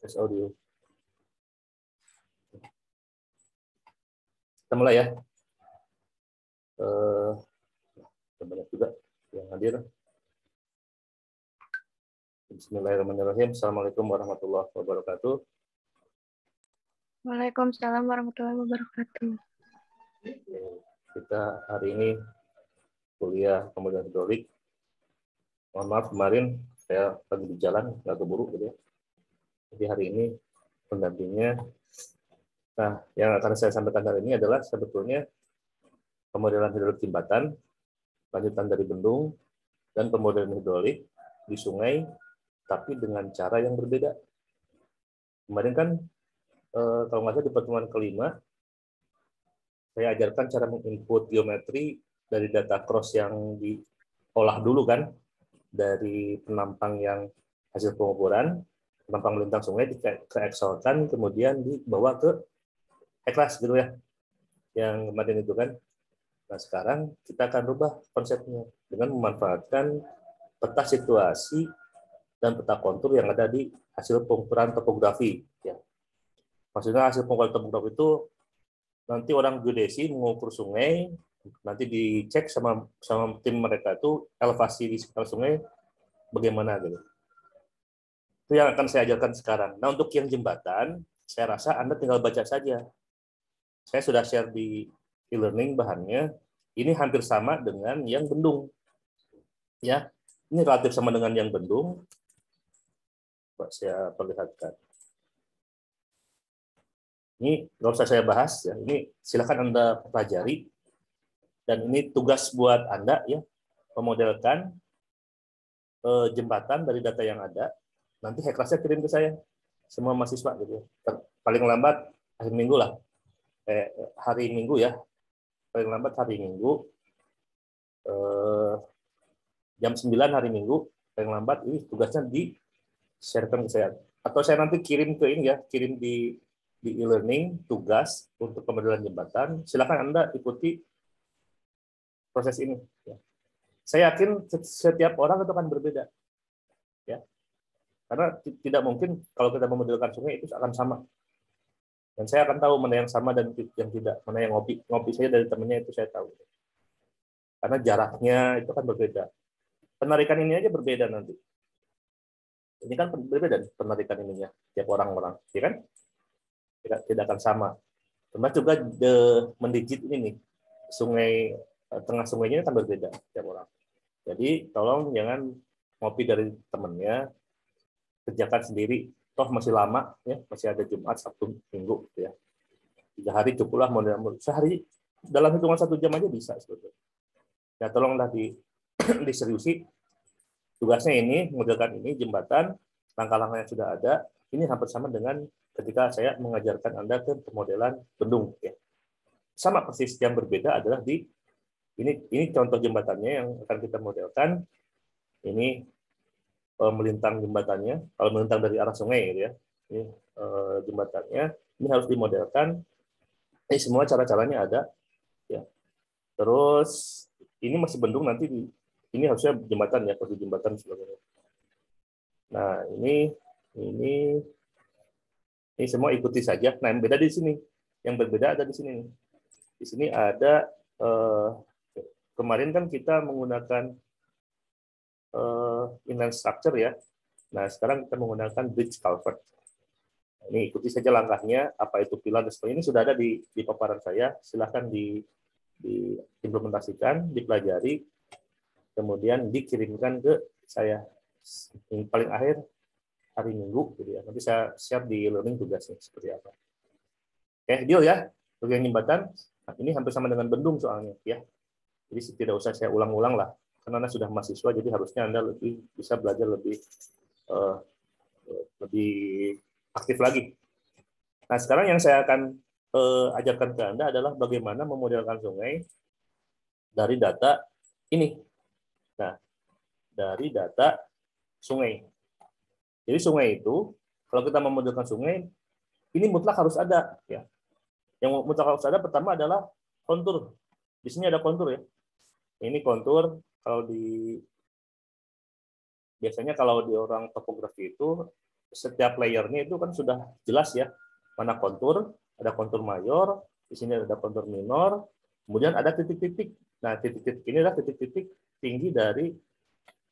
Tes audio. Kita mulai ya. Banyak juga yang hadir. Bismillahirrahmanirrahim. Assalamualaikum warahmatullahi wabarakatuh. Waalaikumsalam warahmatullahi wabarakatuh. Kita hari ini kuliah kemudian hidrolik. Mohon maaf kemarin saya lagi di jalan, nggak keburu gitu ya. Jadi hari ini pendampingnya. Nah, yang akan saya sampaikan hari ini adalah sebetulnya pemodelan hidrolik jembatan, lanjutan dari bendung, dan pemodelan hidrolik di sungai, tapi dengan cara yang berbeda. Kemarin kan, kalau nggak salah di pertemuan kelima, saya ajarkan cara menginput geometri dari data cross yang diolah dulu kan, dari penampang yang hasil pengukuran, penampang melintang sungai ke Excel-kan, kemudian dibawa ke Eklas gitu ya, yang kemarin itu kan. Nah sekarang kita akan rubah konsepnya dengan memanfaatkan peta situasi dan peta kontur yang ada di hasil pengukuran topografi. Ya. Maksudnya hasil pengukuran topografi itu nanti orang geodesi mengukur sungai, nanti dicek sama tim mereka itu elevasi di sekitar sungai bagaimana gitu. Itu yang akan saya ajarkan sekarang. Nah untuk yang jembatan, saya rasa Anda tinggal baca saja. Saya sudah share di e-learning bahannya. Ini hampir sama dengan yang bendung. Ya, ini relatif sama dengan yang bendung. Coba saya perlihatkan. Ini nggak usah saya bahas ya. Ini silakan Anda pelajari. Dan ini tugas buat Anda ya, memodelkan jembatan dari data yang ada. Nanti Heklasnya kirim ke saya, semua mahasiswa gitu. Paling lambat akhir minggu lah, hari Minggu ya, paling lambat hari Minggu, jam 9 hari Minggu, paling lambat ini tugasnya di-sharekan ke saya. Atau saya nanti kirim ke ini ya, kirim di e-learning tugas untuk pemodelan jembatan. Silakan Anda ikuti proses ini. Ya. Saya yakin setiap orang itu akan berbeda, ya. Karena tidak mungkin kalau kita memodelkan sungai itu akan sama. Dan saya akan tahu mana yang sama dan yang tidak, mana yang ngopi saya dari temannya itu saya tahu. Karena jaraknya itu kan berbeda. Penarikan ini aja berbeda nanti. Ini kan berbeda penarikan ininya tiap orang-orang, ya kan? Tidak akan sama. Termasuk juga mendijit ini nih, sungai tengah sungainya kan berbeda tiap orang. Jadi tolong jangan ngopi dari temennya, kerjakan sendiri. Toh masih lama ya, masih ada Jumat, Sabtu, Minggu gitu ya. 3 hari cukuplah model sehari dalam hitungan 1 jam aja bisa sebetulnya. Ya tolonglah diseriusi. Tugasnya ini mengerjakan ini jembatan, langkah-langkah yang sudah ada. Ini hampir sama dengan ketika saya mengajarkan Anda ke pemodelan bendung ya. Sama persis, yang berbeda adalah ini contoh jembatannya yang akan kita modelkan. Ini melintang jembatannya, kalau melintang dari arah sungai gitu ya. Ini jembatannya, ini harus dimodelkan. Ini semua cara-caranya ada ya. Terus ini masih bendung, nanti ini harusnya jembatan ya, kode jembatan sebagainya. Nah, ini semua ikuti saja. Nah, yang beda di sini. Yang berbeda ada di sini. Di sini ada kemarin kan kita menggunakan inline structure ya. Nah, sekarang kita menggunakan bridge culvert. Ini ikuti saja langkahnya, apa itu pilar dan sebagainya. Ini sudah ada di paparan saya. Silahkan diimplementasikan, dipelajari, kemudian dikirimkan ke saya. Yang paling akhir hari Minggu, gitu ya. Nanti saya siap di learning tugasnya seperti apa. Oke, deal ya. Bagian jembatan, nah, ini hampir sama dengan bendung soalnya, ya. Jadi tidak usah saya ulang-ulang lah, karena Anda sudah mahasiswa, jadi harusnya Anda bisa belajar lebih aktif lagi. Nah, sekarang yang saya akan ajarkan ke Anda adalah bagaimana memodelkan sungai dari data ini. Nah, dari data sungai. Jadi sungai itu, kalau kita memodelkan sungai, ini mutlak harus ada. Ya. Yang mutlak harus ada pertama adalah kontur. Di sini ada kontur ya. Ini kontur, biasanya kalau di orang topografi itu setiap layernya itu kan sudah jelas ya, mana kontur, ada kontur mayor, di sini ada kontur minor, kemudian ada titik-titik. Nah, titik-titik ini adalah titik-titik tinggi dari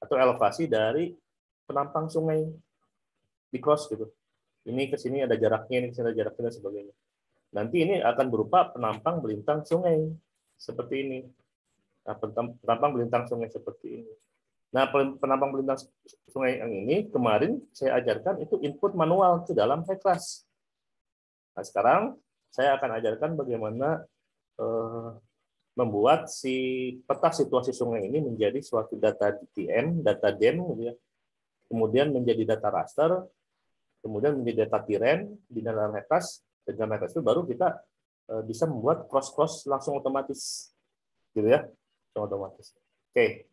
atau elevasi dari penampang sungai di cross gitu. Ini ke sini ada jaraknya, ini ke sini ada jaraknya dan sebagainya. Nanti ini akan berupa penampang belintang sungai seperti ini. Nah, penampang belintang sungai seperti ini. Nah, penampang belintang sungai yang ini kemarin saya ajarkan itu input manual ke dalam high class. Nah, sekarang saya akan ajarkan bagaimana membuat si peta situasi sungai ini menjadi suatu data DTM, data DEM, kemudian menjadi data raster, kemudian menjadi data tiren di dalam high class. Dengan high class itu baru kita bisa membuat cross-cross langsung otomatis, gitu ya, langsung otomatis. Oke.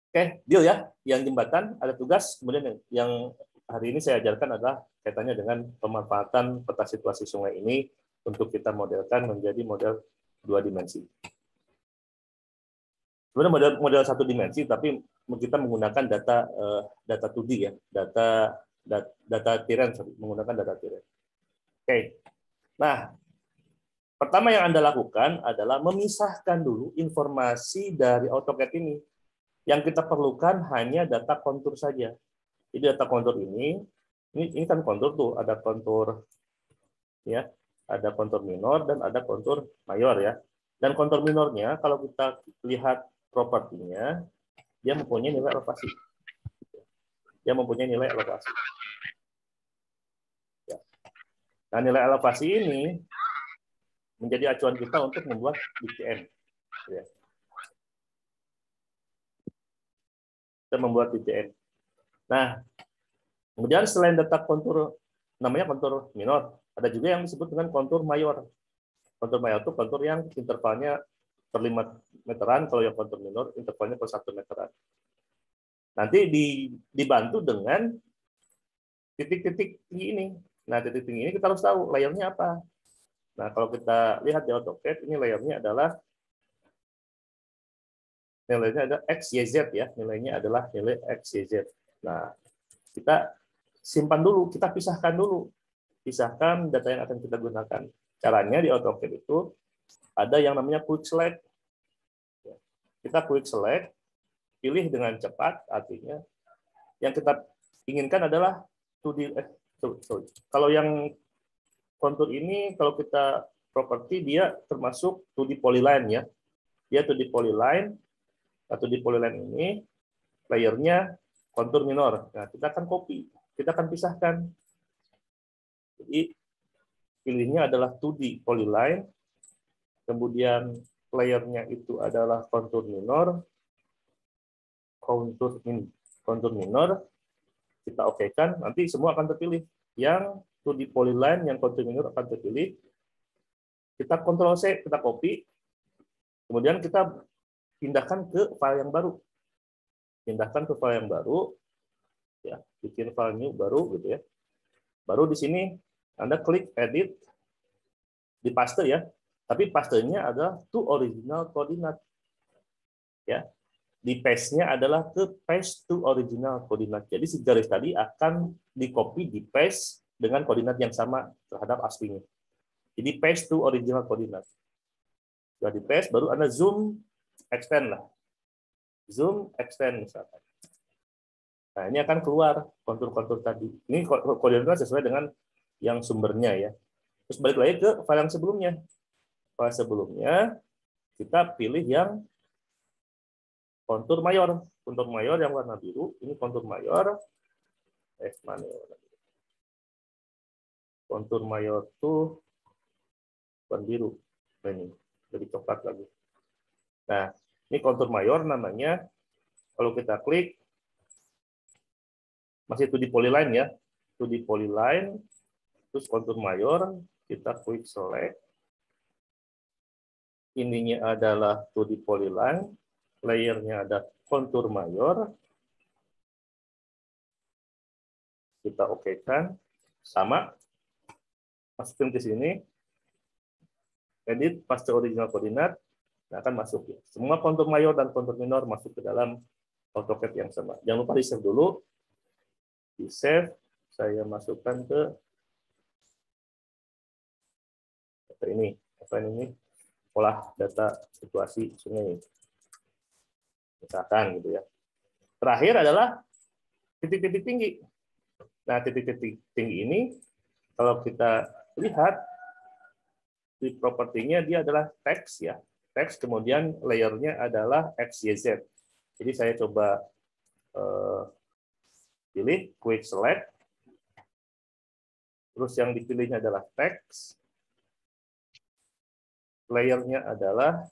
Oke, deal ya. Yang jembatan ada tugas, kemudian yang hari ini saya ajarkan adalah kaitannya dengan pemanfaatan peta situasi sungai ini untuk kita modelkan menjadi model 2 dimensi. Sebenarnya model 1 dimensi, tapi kita menggunakan data 2D ya, data tiren, menggunakan data tiren. Oke. Nah, pertama yang Anda lakukan adalah memisahkan dulu informasi dari AutoCAD ini. Yang kita perlukan hanya data kontur saja. Jadi data kontur ini kan kontur tuh, ada kontur ya, ada kontur minor dan ada kontur mayor ya. Dan kontur minornya kalau kita lihat propertinya, dia mempunyai nilai elevasi. Dia mempunyai nilai elevasi. Ya. Nah, nilai elevasi ini menjadi acuan kita untuk membuat DTM. Ya. Kita membuat DTM. Nah, kemudian selain data kontur, namanya kontur minor, ada juga yang disebut dengan kontur mayor. Kontur mayor itu kontur yang intervalnya per 5 meteran, kalau yang kontur minor intervalnya per 1 meteran. Nanti dibantu dengan titik-titik tinggi ini. Nah, titik tinggi ini kita harus tahu layernya apa. Nah, kalau kita lihat di AutoCAD, ini layernya adalah X, Y, Z ya. Nilainya adalah nilai X, Y, Z. Nah, kita simpan dulu, kita pisahkan dulu. Pisahkan data yang akan kita gunakan. Caranya di AutoCAD itu ada yang namanya quick select. Kita quick select, pilih dengan cepat, artinya yang kita inginkan adalah 2D. Kalau yang kontur ini, kalau kita properti, dia termasuk 2D polyline ya. Dia 2D polyline, atau di polyline ini layernya kontur minor. Nah, kita akan copy, kita akan pisahkan. Jadi pilihnya adalah 2D polyline, kemudian layernya itu adalah kontur minor, kontur minor, kita okekan, nanti semua akan terpilih. Yang 2D polyline, yang kontur minor akan terpilih. Kita Ctrl C, kita copy, kemudian kita pindahkan ke file yang baru. Pindahkan ke file yang baru, ya, bikin file new baru gitu ya. Baru di sini Anda klik edit, di paste ya. Tapi pastenya adalah to original coordinate. Ya. Di paste-nya adalah ke paste to original coordinate. Jadi si garis tadi akan di copy, di paste dengan koordinat yang sama terhadap aslinya. Jadi paste to original coordinate. Sudah di paste, baru Anda zoom, extend lah. Zoom, extend misalkan. Nah, ini akan keluar kontur-kontur tadi. Ini koordinatnya sesuai dengan yang sumbernya ya. Terus balik lagi ke file yang sebelumnya. File sebelumnya kita pilih yang kontur mayor. Kontur mayor yang warna biru. Ini kontur mayor. Mana ya? Kontur mayor tuh warna biru. Nah, ini jadi coklat lagi. Nah, ini kontur mayor namanya. Kalau kita klik, masih 2D polyline ya. 2D polyline, terus kontur mayor, kita quick select. Ininya adalah 2D polyline, layernya ada kontur mayor. Kita okekan, sama. Masukin ke sini. Edit, paste original coordinate. Nah, akan masuk ya. Semua kontur mayor dan kontur minor masuk ke dalam AutoCAD yang sama. Jangan lupa di-save dulu. di save, saya masukkan ke data ini, olah data situasi sungai, misalkan gitu ya. Terakhir adalah titik-titik tinggi. Nah, titik-titik tinggi ini kalau kita lihat di propertinya dia adalah teks ya, teks, kemudian layernya adalah XYZ. Jadi saya coba pilih quick select, terus yang dipilihnya adalah teks, layernya adalah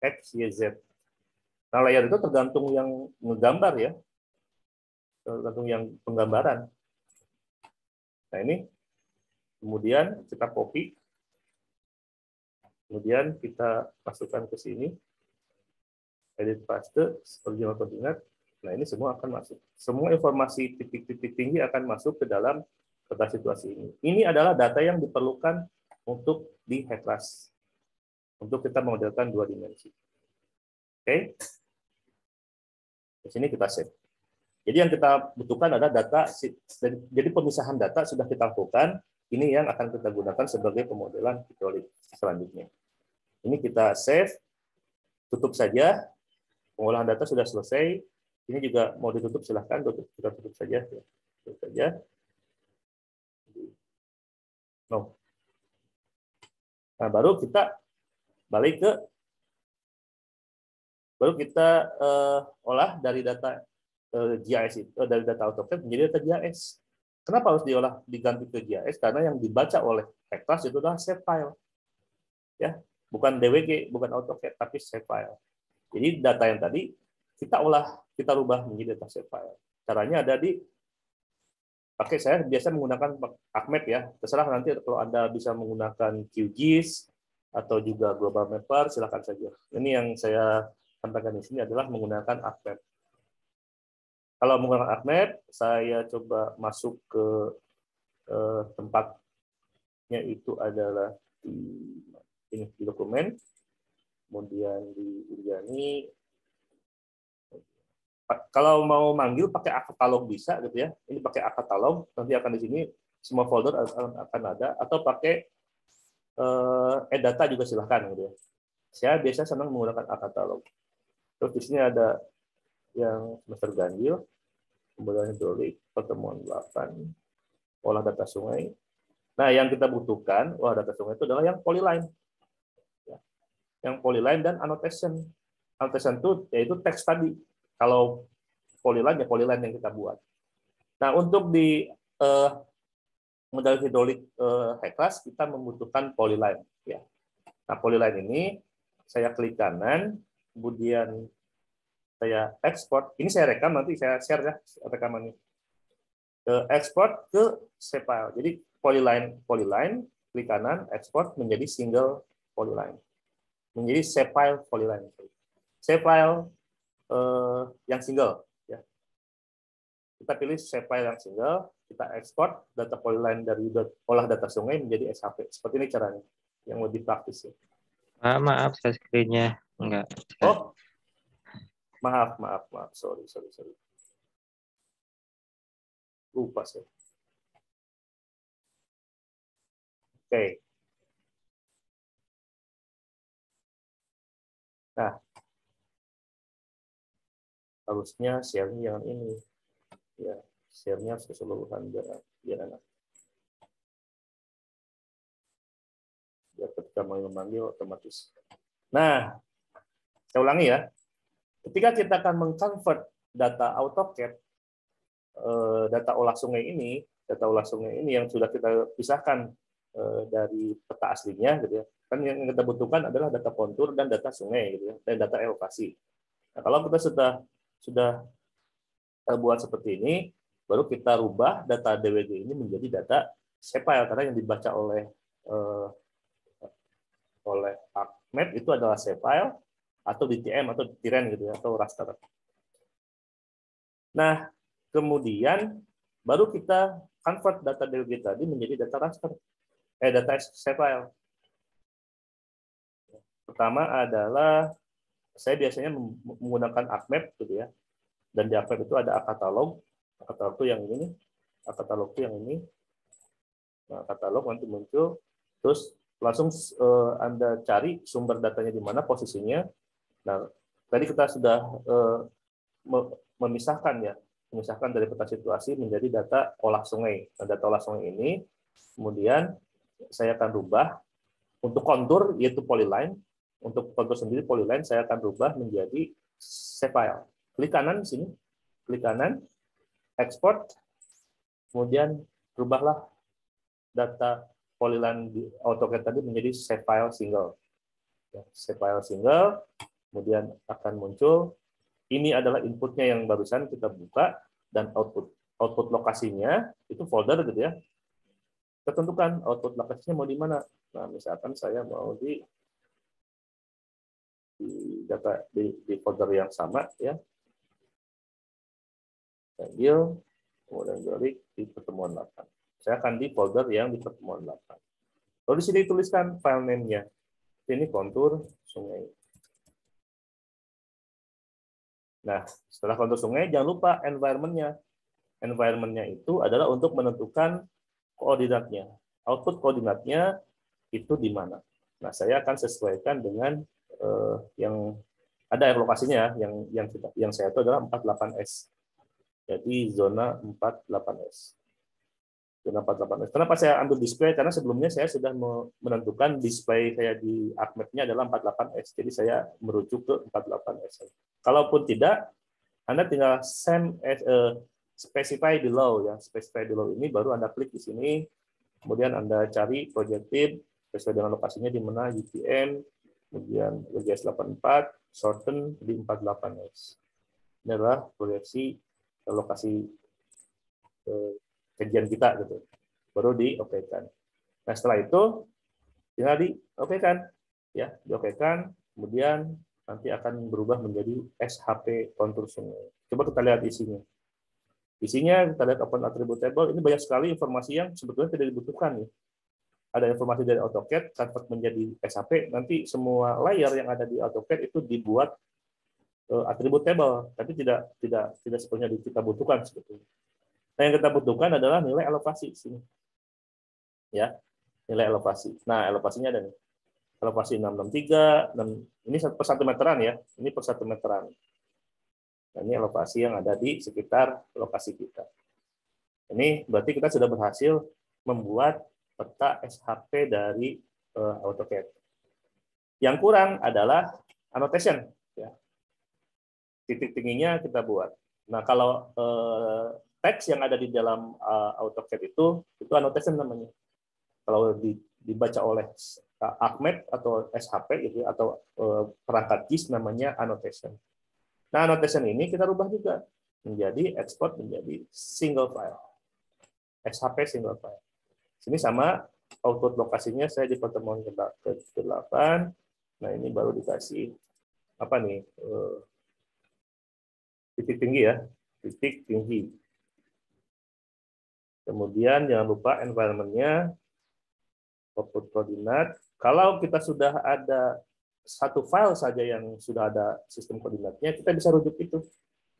XYZ. Nah, layer itu tergantung yang menggambar ya, tergantung yang penggambaran. Nah, ini kemudian kita copy, kemudian kita masukkan ke sini, edit paste, original coordinate. Nah, ini semua akan masuk. Semua informasi titik-titik tinggi akan masuk ke dalam peta situasi ini. Ini adalah data yang diperlukan untuk di Hatteras, untuk kita memodelkan 2 dimensi. Oke. Di sini kita save. Jadi yang kita butuhkan adalah data. Jadi pemisahan data sudah kita lakukan. Ini yang akan kita gunakan sebagai pemodelan hidrolik selanjutnya. Ini kita save, tutup saja. Pengolahan data sudah selesai. Ini juga mau ditutup, silahkan kita tutup saja. Tutup saja. No. Nah, baru kita balik ke, olah dari data GIS itu, dari data AutoCAD menjadi data GIS. Kenapa harus diolah diganti ke GIS? Karena yang dibaca oleh Hatteras itu adalah save file, ya, bukan DWG, bukan AutoCAD, tapi save file. Jadi data yang tadi kita olah, kita rubah menjadi data save file. Caranya ada di saya biasa menggunakan Ahmed ya. Terserah nanti kalau Anda bisa menggunakan QGIS atau juga Global Mapper, silakan saja. Ini yang saya sampaikan di sini adalah menggunakan Ahmed. Kalau menggunakan Ahmed, saya coba masuk ke tempatnya itu adalah di dokumen, kemudian di Urjani. Kalau mau manggil pakai akatalog bisa gitu ya. Ini pakai akatalog, nanti akan di sini semua folder akan ada, atau pakai data juga silahkan gitu ya. Saya biasa senang menggunakan akatalog. Terus di sini ada yang semester ganjil, pembuatan hidrolik, pertemuan 8, olah data sungai. Nah, yang kita butuhkan olah data sungai itu adalah yang polyline. Ya. Yang polyline dan annotation. Annotation itu yaitu teks tadi. Kalau polyline ya polyline yang kita buat. Nah, untuk di model hidrolik Hatteras kita membutuhkan polyline. Ya. Nah, polyline ini saya klik kanan, kemudian saya ekspor. Ini saya rekam, nanti saya share ya rekaman ini. Ekspor ke save file. Jadi polyline, klik kanan, ekspor menjadi single polyline. Menjadi save file polyline. Save file yang single. Ya. Kita pilih save file yang single, kita ekspor data polyline dari olah data sungai menjadi SHP. Seperti ini caranya, yang lebih praktis. Ya. Maaf, saya screen-nya enggak. Oh, maaf, sorry. Lupa saya. Oke. Nah, harusnya share-nya yang ini. Ya, share-nya keseluruhan biar enak. Biar ketika memanggil otomatis. Nah, saya ulangi ya. Ketika kita akan mengconvert data AutoCAD, data olah sungai ini yang sudah kita pisahkan dari peta aslinya, gitu ya. Kan yang kita butuhkan adalah data kontur dan data sungai, gitu ya, dan data elevasi. Nah, kalau kita sudah buat seperti ini, baru kita rubah data DWG ini menjadi data shape file, karena yang dibaca oleh Ahmed itu adalah shape file atau DTM atau Tiren gitu ya, atau raster. Nah, kemudian baru kita convert data DWG tadi menjadi data raster, data shape file. Pertama adalah saya biasanya menggunakan Ahmed gitu ya, dan di Ahmed itu ada akatalog. Katalog tuh yang ini nih. Katalog tuh yang ini. Nah, katalog nanti muncul, terus langsung Anda cari sumber datanya di mana, posisinya. Nah, tadi kita sudah memisahkan dari peta situasi menjadi data olah sungai. Nah, data olah sungai ini kemudian saya akan rubah untuk kontur, yaitu polyline. Untuk kontur sendiri polyline saya akan rubah menjadi save file. Klik kanan di sini, klik kanan, export, kemudian rubahlah data polyline di AutoCAD tadi menjadi save file single. Save file single, kemudian akan muncul, ini adalah inputnya yang barusan kita buka, dan output lokasinya itu folder gitu ya. Kita tentukan output lokasinya mau di mana. Nah, misalkan saya mau di data di folder yang sama ya. Ambil, kemudian balik di pertemuan 8. Saya akan di folder yang di pertemuan 8. Lalu di sini tuliskan file name-nya. Ini kontur sungai. Nah, setelah kontur sungai, jangan lupa environment-nya. Environment-nya itu adalah untuk menentukan koordinatnya. Output koordinatnya itu di mana. Nah, saya akan sesuaikan dengan yang ada lokasinya, yang saya itu adalah 48S. Jadi zona 48S. Zona 48S. Kenapa saya ambil display? Karena sebelumnya saya sudah menentukan display saya di ArcMap-nya adalah 48S. Jadi saya merujuk ke 48S. Kalaupun tidak, Anda tinggal send as specify below ya. Specify below ini baru Anda klik di sini. Kemudian Anda cari projective sesuai dengan lokasinya di mana, UTM, kemudian WGS 84, shorten di 48S. Ini adalah proyeksi lokasi kajian kita gitu. Baru di-okekan. Nah, setelah itu tinggal di-okekan ya, di-okekan, kemudian nanti akan berubah menjadi SHP kontur sungai. Coba kita lihat isinya. Isinya kita lihat open attribute table, ini banyak sekali informasi yang sebetulnya tidak dibutuhkan nih. Ada informasi dari AutoCAD convert menjadi SHP, nanti semua layer yang ada di AutoCAD itu dibuat atribut table, tapi tidak sepenuhnya kita butuhkan sebetulnya. Nah, yang kita butuhkan adalah nilai elevasi sini. Ya, nilai elevasi. Nah, elevasinya ada nih. Elevasi 663, dan ini per 1 meteran ya. Ini per 1 meteran. Nah, ini elevasi yang ada di sekitar lokasi kita. Ini berarti kita sudah berhasil membuat peta SHP dari AutoCAD. Yang kurang adalah annotation. Ya. Titik tingginya kita buat. Nah, kalau teks yang ada di dalam AutoCAD itu annotation namanya. Kalau dibaca oleh ArcMap atau SHP gitu, atau perangkat GIS namanya annotation. Nah, annotation ini kita rubah juga menjadi export menjadi single file. SHP single file. Sini sama output lokasinya saya di pertemuan ke-8. Nah, ini baru dikasih apa nih? Titik tinggi ya, titik tinggi. Kemudian jangan lupa environment-nya, output koordinat. Kalau kita sudah ada satu file saja yang sudah ada sistem koordinatnya, kita bisa rujuk itu.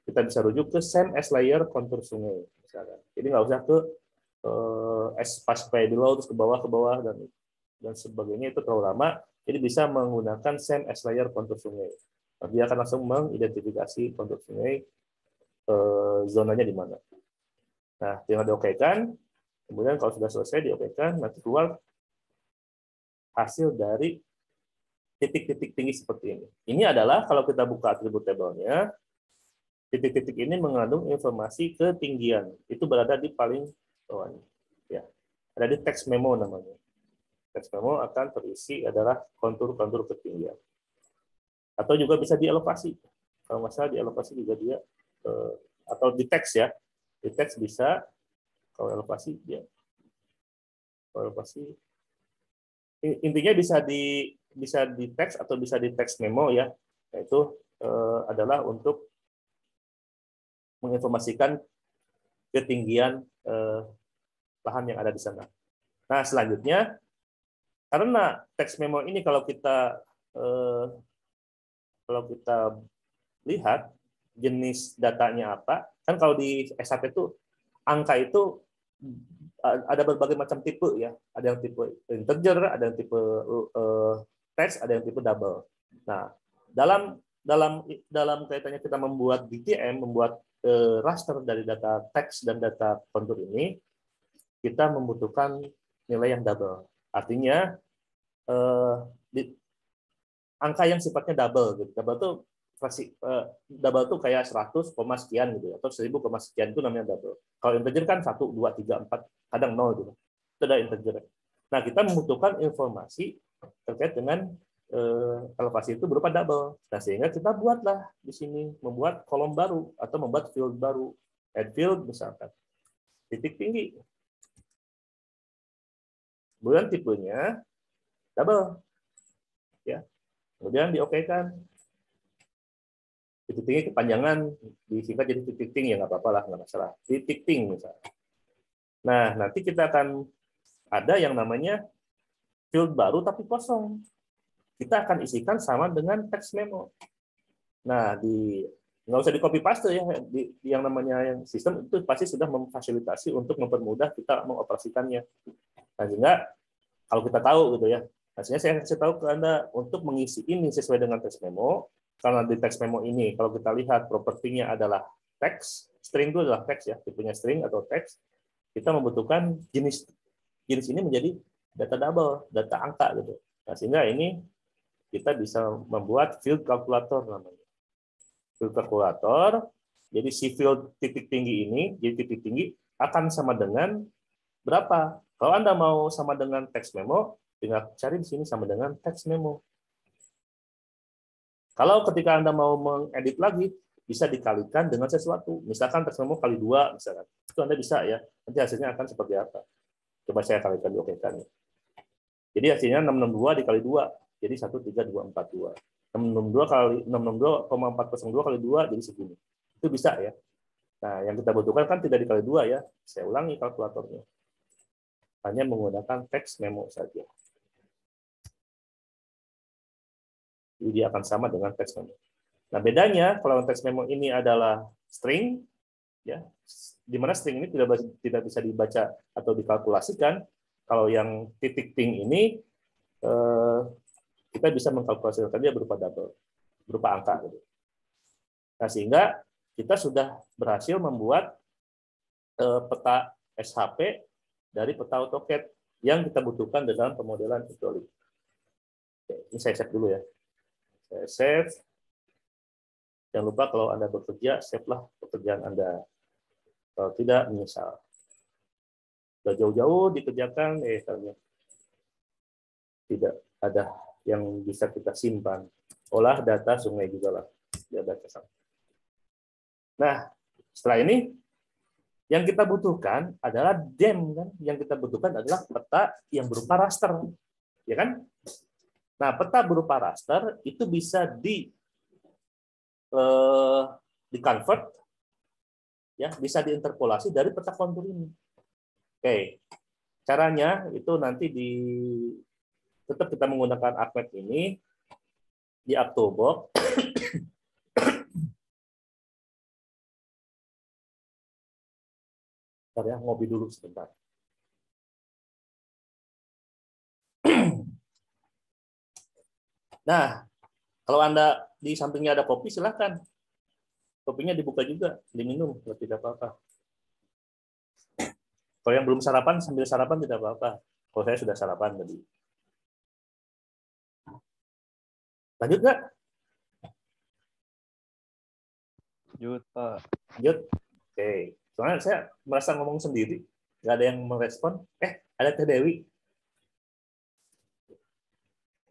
Kita bisa rujuk ke same as layer kontur sungai, misalkan. Jadi nggak usah ke below terus ke bawah dan sebagainya, itu terlalu lama. Jadi bisa menggunakan same as layer kontur sungai. Dia akan langsung mengidentifikasi kontur sungai zonanya di mana. Nah, tinggal diokekan. Kemudian kalau sudah selesai diokekan, nanti keluar hasil dari titik-titik tinggi seperti ini. Ini adalah kalau kita buka atribut table-nya, titik-titik ini mengandung informasi ketinggian. Itu berada di paling bawah. Ya, ada di text memo namanya. Text memo akan terisi adalah kontur-kontur ketinggian. Atau juga bisa dielevasi. Kalau masalah dielevasi juga dia atau di teks ya. Di teks bisa, kalau elevasi dia. Kalau elevasi intinya bisa di teks atau bisa di teks memo ya. Yaitu adalah untuk menginformasikan ketinggian lahan yang ada di sana. Nah, selanjutnya karena teks memo ini kalau kita lihat jenis datanya apa. Kan kalau di SAP itu angka itu ada berbagai macam tipe ya. Ada yang tipe integer, ada yang tipe text, ada yang tipe double. Nah, dalam kaitannya kita membuat DTM, membuat raster dari data teks dan data kontur ini, kita membutuhkan nilai yang double. Artinya angka yang sifatnya double. Gitu. Double tuh kayak 100, sekian gitu, atau 1000, sekian itu namanya double. Kalau integer kan 1, 2, 3, 4, kadang 0 gitu. Itu ada integer. Nah, kita membutuhkan informasi terkait dengan elevasi itu berupa double. Nah, sehingga kita buatlah di sini, membuat kolom baru atau membuat field baru. Add field misalkan. Titik tinggi. Kemudian tipenya double. Ya. Kemudian diokekan. Titik tinggi kepanjangan disingkat jadi titik tinggi, ya nggak apa-apa lah, nggak masalah. Titik tinggi misalnya. Nah, nanti kita akan ada yang namanya field baru tapi kosong. Kita akan isikan sama dengan teks memo. Nah, nggak usah di copy paste ya, yang namanya yang sistem itu pasti sudah memfasilitasi untuk mempermudah kita mengoperasikannya. Nah, sehingga kalau kita tahu gitu ya, hasilnya saya kasih tahu ke Anda untuk mengisi ini sesuai dengan teks memo. Karena di teks memo ini, kalau kita lihat propertinya adalah teks, string itu adalah teks ya, tipenya string atau teks, kita membutuhkan jenis ini menjadi data double, data angka gitu. Nah, sehingga ini kita bisa membuat field calculator namanya. Field calculator, jadi si field titik tinggi ini, jadi titik tinggi akan sama dengan berapa? Kalau Anda mau sama dengan teks memo, tinggal cari di sini sama dengan teks memo. Kalau ketika Anda mau mengedit lagi, bisa dikalikan dengan sesuatu. Misalkan teks memo kali 2, misalkan. Itu Anda bisa ya. Nanti hasilnya akan seperti apa. Coba saya kalikan di okekan. Jadi hasilnya 662 dikali 2. Jadi 13242. 662 kali 662,402 kali 2 jadi segini. Itu bisa ya. Nah, yang kita butuhkan kan tidak dikali 2 ya. Saya ulangi kalkulatornya. Hanya menggunakan teks memo saja. Jadi dia akan sama dengan teks memo. Nah, bedanya kalau teks memo ini adalah string, ya, di mana string ini tidak bisa dibaca atau dikalkulasikan. Kalau yang titik ting ini kita bisa mengkalkulasikan dia berupa double, berupa angka. Gitu. Nah, sehingga kita sudah berhasil membuat peta SHP dari peta AutoCAD yang kita butuhkan dalam pemodelan hidrolik. Ini saya save dulu ya. Saya save. Jangan lupa kalau Anda bekerja, save-lah pekerjaan Anda. Kalau tidak, menyesal. Sudah jauh-jauh dikerjakan, tidak ada yang bisa kita simpan. Olah data sungai juga lah. Nah, setelah ini, yang kita butuhkan adalah DEM. Kan? Yang kita butuhkan adalah peta yang berupa raster. Ya kan? Nah, peta berupa raster itu bisa di-convert, ya, bisa diinterpolasi dari peta kontur ini. Oke, caranya itu nanti tetap kita menggunakan ArcMap ini di Octobox. Bentar ya, ngopi dulu sebentar. Nah, kalau Anda di sampingnya ada kopi, silahkan. Kopinya dibuka juga, diminum, tidak apa-apa. Kalau yang belum sarapan, sambil sarapan tidak apa-apa. Kalau saya sudah sarapan tadi. Lanjut nggak? Lanjut, Pak. Lanjut. Oke. Soalnya saya merasa ngomong sendiri, nggak ada yang merespon. Ada Teh Dewi.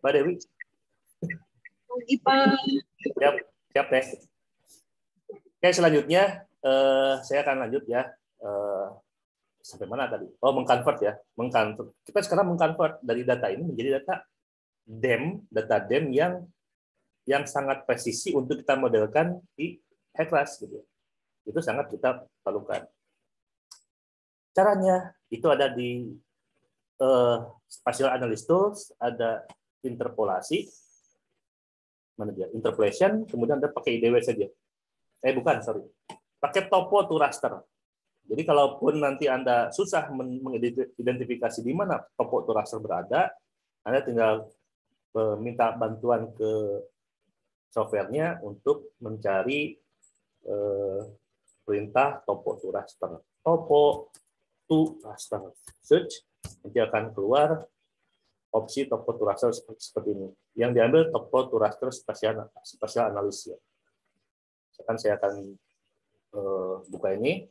Mbak Dewi. Siap Teh. Oke, selanjutnya saya akan lanjut ya. Sampai mana tadi? Oh, mengconvert ya. Mengconvert. Kita sekarang mengconvert dari data ini menjadi data DEM yang sangat presisi untuk kita modelkan di HECLASS gitu. Itu sangat kita perlukan. Caranya itu ada di Spatial Analysis Tools, ada interpolasi, interpolation, kemudian Anda pakai IDW saja. Bukan, sorry. Pakai topo to raster. Jadi kalaupun nanti Anda susah mengidentifikasi di mana topo to raster berada, Anda tinggal minta bantuan ke softwarenya untuk mencari perintah topo to raster. Topo to raster. Search, nanti akan keluar opsi topo to raster seperti ini. Yang diambil topo to raster spatial analysis. Saya akan buka ini.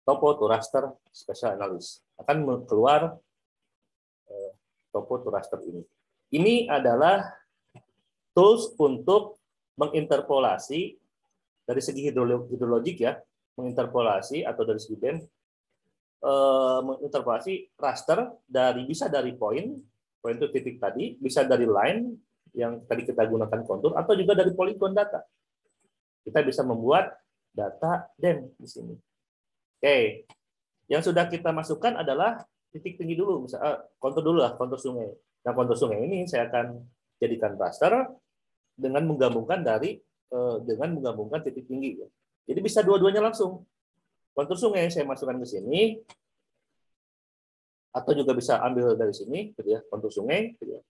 Topo to raster spatial analysis. Akan keluar topo to raster ini. Ini adalah tools untuk menginterpolasi dari segi hidrologik ya, menginterpolasi atau dari segi BEM, menginterpolasi raster bisa dari point itu titik tadi, bisa dari line yang tadi kita gunakan kontur, atau juga dari polygon data. Kita bisa membuat data DEM di sini. Oke, yang sudah kita masukkan adalah titik tinggi dulu, misalnya kontur dulu lah, kontur sungai. Nah, kontur sungai ini saya akan jadikan raster dengan menggabungkan titik tinggi. Jadi bisa dua-duanya langsung. Kontur sungai saya masukkan ke sini, atau juga bisa ambil dari sini, gitu ya, kontur sungai. Gitu ya.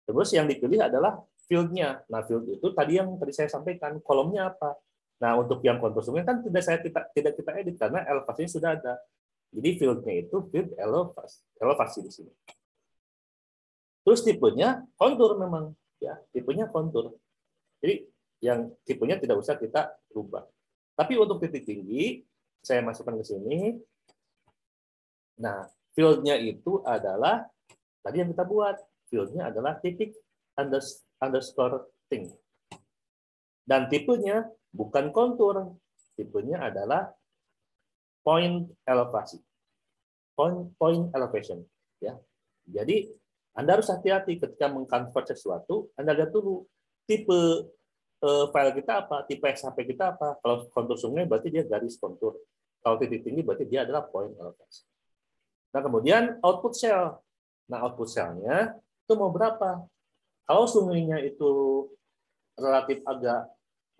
Terus yang dipilih adalah field-nya. Nah, field itu tadi saya sampaikan, kolomnya apa. Nah, untuk yang kontur sungai kan tidak kita edit karena elevasinya sudah ada. Jadi field-nya itu field elevasi di sini. Terus tipenya kontur memang, ya, tipenya kontur. Jadi yang tipenya tidak usah kita rubah. Tapi untuk titik tinggi saya masukkan ke sini. Nah, field-nya itu adalah tadi yang kita buat. Field-nya adalah titik underscore thing. Dan tipenya bukan kontur. Tipenya adalah point elevasi. Point elevation. Ya. Jadi, Anda harus hati-hati ketika mengconvert sesuatu, Anda lihat dulu tipe file kita apa, tipe XHP kita apa. Kalau kontur sungai berarti dia garis kontur. Kalau titik tinggi berarti dia adalah point elevasi. Nah, kemudian output cell. Nah, output cell-nya itu mau berapa? Kalau sungainya itu relatif agak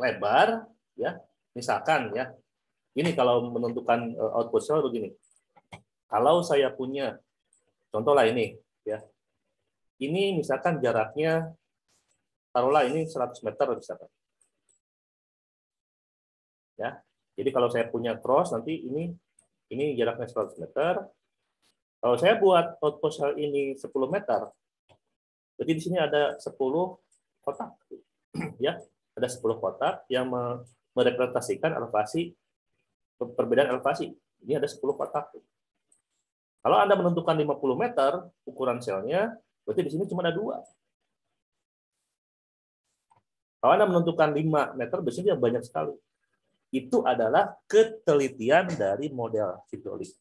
lebar, ya, misalkan ya, ini kalau menentukan output cell begini. Kalau saya punya, contoh lah ini, ya, ini misalkan jaraknya, taruhlah ini 100 meter misalkan. Ya, jadi kalau saya punya cross nanti ini jaraknya 100 meter. Kalau saya buat output cell ini 10 meter, berarti di sini ada 10 kotak. Ya, ada 10 kotak yang merepresentasikan elevasi, perbedaan elevasi. Ini ada 10 kotak. Kalau Anda menentukan 50 meter ukuran selnya, berarti di sini cuma ada 2. Kalau Anda menentukan 5 meter, biasanya banyak sekali. Itu adalah ketelitian dari model hidrolik.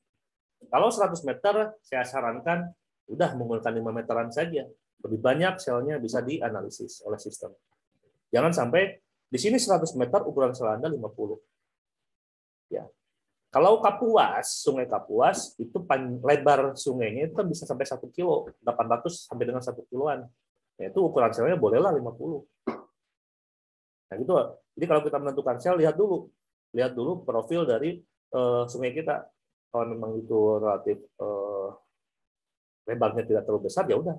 Kalau 100 meter, saya sarankan udah menggunakan 5 meteran saja. Lebih banyak selnya bisa dianalisis oleh sistem. Jangan sampai di sini 100 meter ukuran sel Anda 50. Ya. Kalau Kapuas, Sungai Kapuas itu lebar sungainya itu bisa sampai 1 kilo, 800 sampai dengan 1 kiloan. Nah, itu ukuran selnya bolehlah 50. Nah, gitu. Jadi kalau kita menentukan sel, lihat dulu profil dari sungai kita. Kalau memang itu relatif lebarnya tidak terlalu besar, ya udah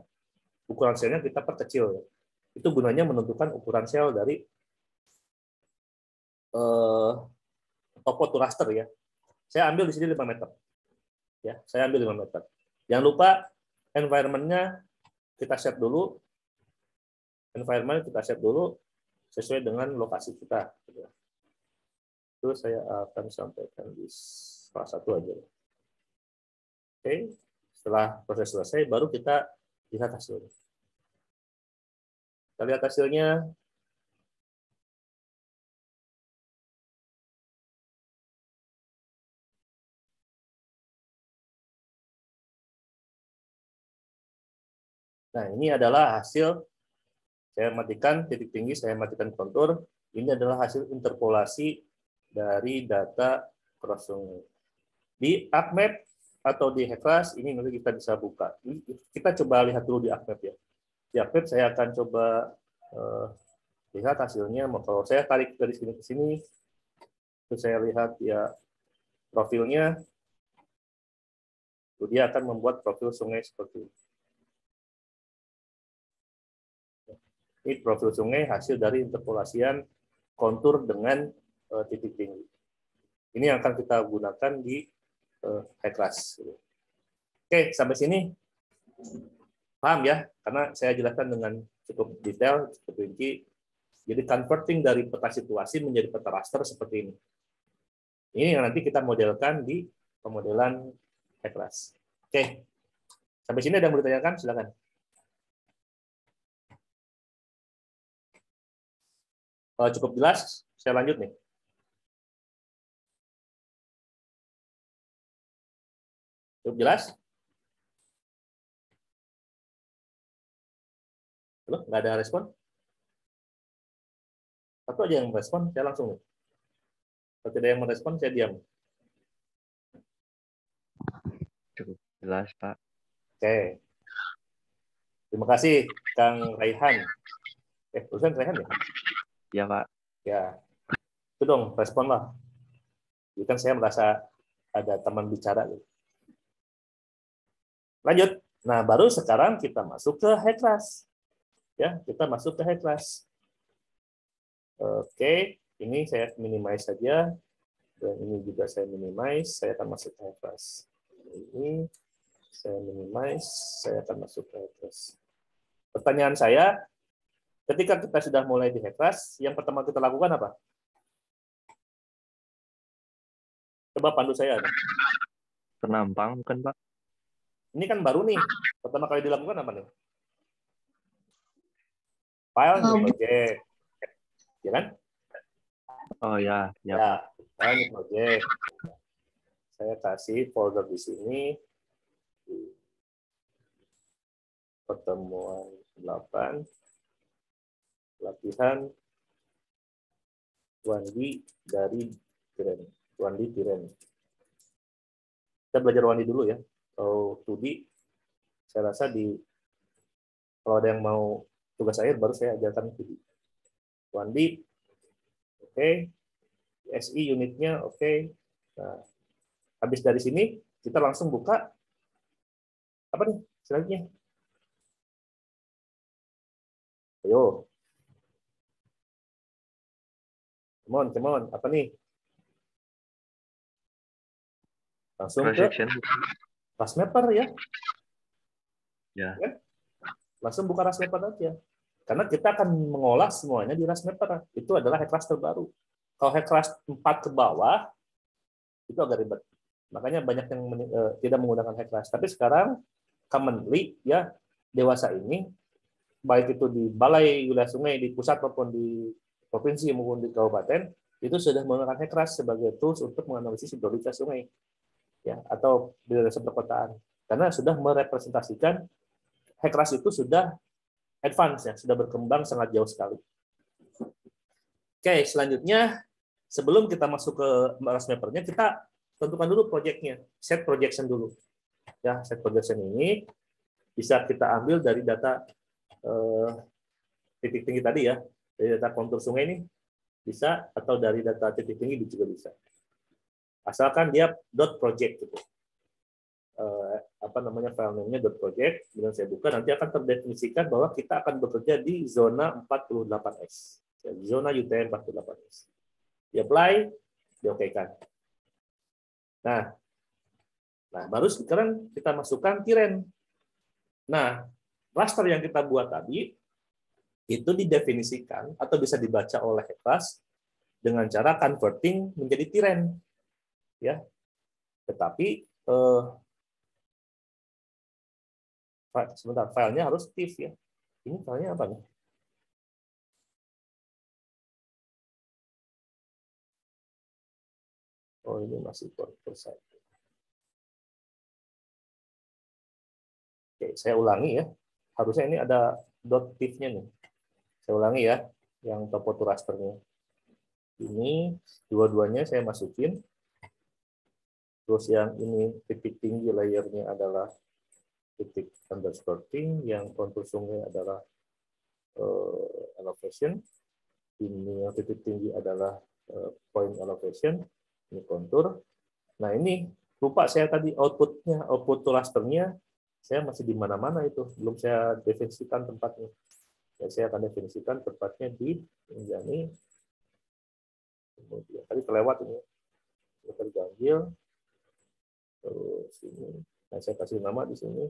ukuran selnya kita perkecil. Itu gunanya menentukan ukuran sel dari topo to raster ya. Saya ambil di sini 5 meter. Ya, saya ambil 5 meter. Jangan lupa environment-nya kita set dulu. Environment kita set dulu sesuai dengan lokasi kita. Itu saya akan sampaikan di salah satu aja. Oke, setelah proses selesai, baru kita lihat hasilnya. Kita lihat hasilnya. Nah, ini adalah hasil. Saya matikan titik tinggi, saya matikan kontur. Ini adalah hasil interpolasi dari data cross sungai. Di ArcMap atau di Heklas, ini nanti kita bisa buka. Kita coba lihat dulu di ArcMap ya. Di ArcMap saya akan coba Lihat hasilnya. Kalau saya tarik dari sini ke sini, terus saya lihat ya profilnya, dia akan membuat profil sungai seperti ini. Ini profil sungai hasil dari interpolasian kontur dengan titik tinggi. Ini yang akan kita gunakan di HECLASS. Oke, sampai sini paham ya? Karena saya jelaskan dengan cukup detail, cukup rinci. Jadi converting dari peta situasi menjadi peta raster seperti ini. Ini yang nanti kita modelkan di pemodelan HECLASS. Oke, sampai sini ada yang mau ditanyakan? Silakan. Kalau cukup jelas, saya lanjut nih. Cukup jelas? Halo, nggak ada respon? Satu aja yang merespon, saya langsung nih. Kalau tidak yang merespon, saya diam. Cukup jelas, Pak. Oke. Terima kasih, Kang Raihan. Urusan Raihan ya? Iya, Pak. Ya. Itu dong, respon lah. Jadi kan saya merasa ada teman bicara. Gitu. Lanjut. Nah, baru sekarang kita masuk ke HECLASS. Ya, kita masuk ke HECLASS. Oke, ini saya minimize saja. Dan ini juga saya minimize. Saya akan masuk ke HECLASS. Ini saya minimize. Saya akan masuk ke HECLASS. Pertanyaan saya, ketika kita sudah mulai di HECLASS, yang pertama kita lakukan apa? Coba pandu saya. Penampang bukan, Pak? Ini kan baru nih. Pertama kali dilakukan apa nih? File, new project. Ya kan? Oh ya, ya, Ya, Pak. file, new project. Saya kasih folder di sini. Pertemuan 8. Latihan 1D dari Tiren. 1D Tiren. Kita belajar 1D dulu ya. Kalau 2D, saya rasa kalau ada yang mau tugas akhir, baru saya ajarkan 2D. 1D, oke. SI unitnya, oke. Nah, habis dari sini, kita langsung buka, apa nih selanjutnya? Ayo. Come on. Apa nih? Langsung ke Projection. RasMapper ya. Ya. Langsung buka RasMapper aja. Karena kita akan mengolah semuanya di RasMapper. Itu adalah HECLASS terbaru. Kalau HECLASS 4 ke bawah, itu agak ribet. Makanya banyak yang tidak menggunakan HECLASS. Tapi sekarang, commonly, ya dewasa ini, baik itu di balai wilayah sungai, di pusat maupun di provinsi maupun di kabupaten, itu sudah menggunakan HECLASS sebagai tools untuk menganalisis hidrolika sungai. Ya, atau di dasar perkotaan. Karena sudah merepresentasikan HECLASS itu sudah advance ya, sudah berkembang sangat jauh sekali. Oke, selanjutnya sebelum kita masuk ke RasMapper-nya, kita tentukan dulu proyeknya, set projection dulu. Ya, set projection ini bisa kita ambil dari data titik tinggi tadi ya, dari data kontur sungai ini bisa, atau dari data titik tinggi juga bisa. Asalkan dia .project gitu. File name-nya .project, kemudian saya buka, nanti akan terdefinisikan bahwa kita akan bekerja di zona 48S. Ya, zona UTM 48S. Di apply, diokekan. Nah, baru sekarang kita masukkan Tiren. Nah, raster yang kita buat tadi, itu didefinisikan atau bisa dibaca oleh HECLASS dengan cara converting menjadi Tiren. Ya, tetapi sebentar, filenya harus TIFF ya. Ini filenya apa nih? Oh, ini masih convert satu. Oke, saya ulangi ya. Harusnya ini ada .tif-nya nih. Saya ulangi ya, yang topo to rasternya. Ini dua-duanya saya masukin. Terus yang ini titik tinggi layernya adalah titik underscore ting, yang kontur sungai adalah elevation. Ini yang titik tinggi adalah point elevation, ini kontur. Nah ini lupa saya tadi outputnya, output rasternya, saya masih di mana-mana itu, belum saya definisikan tempatnya. Ya, saya akan definisikan tempatnya di ini. Kemudian tadi kelewat ini, terganjil. Terus ini, nah saya kasih nama di sini.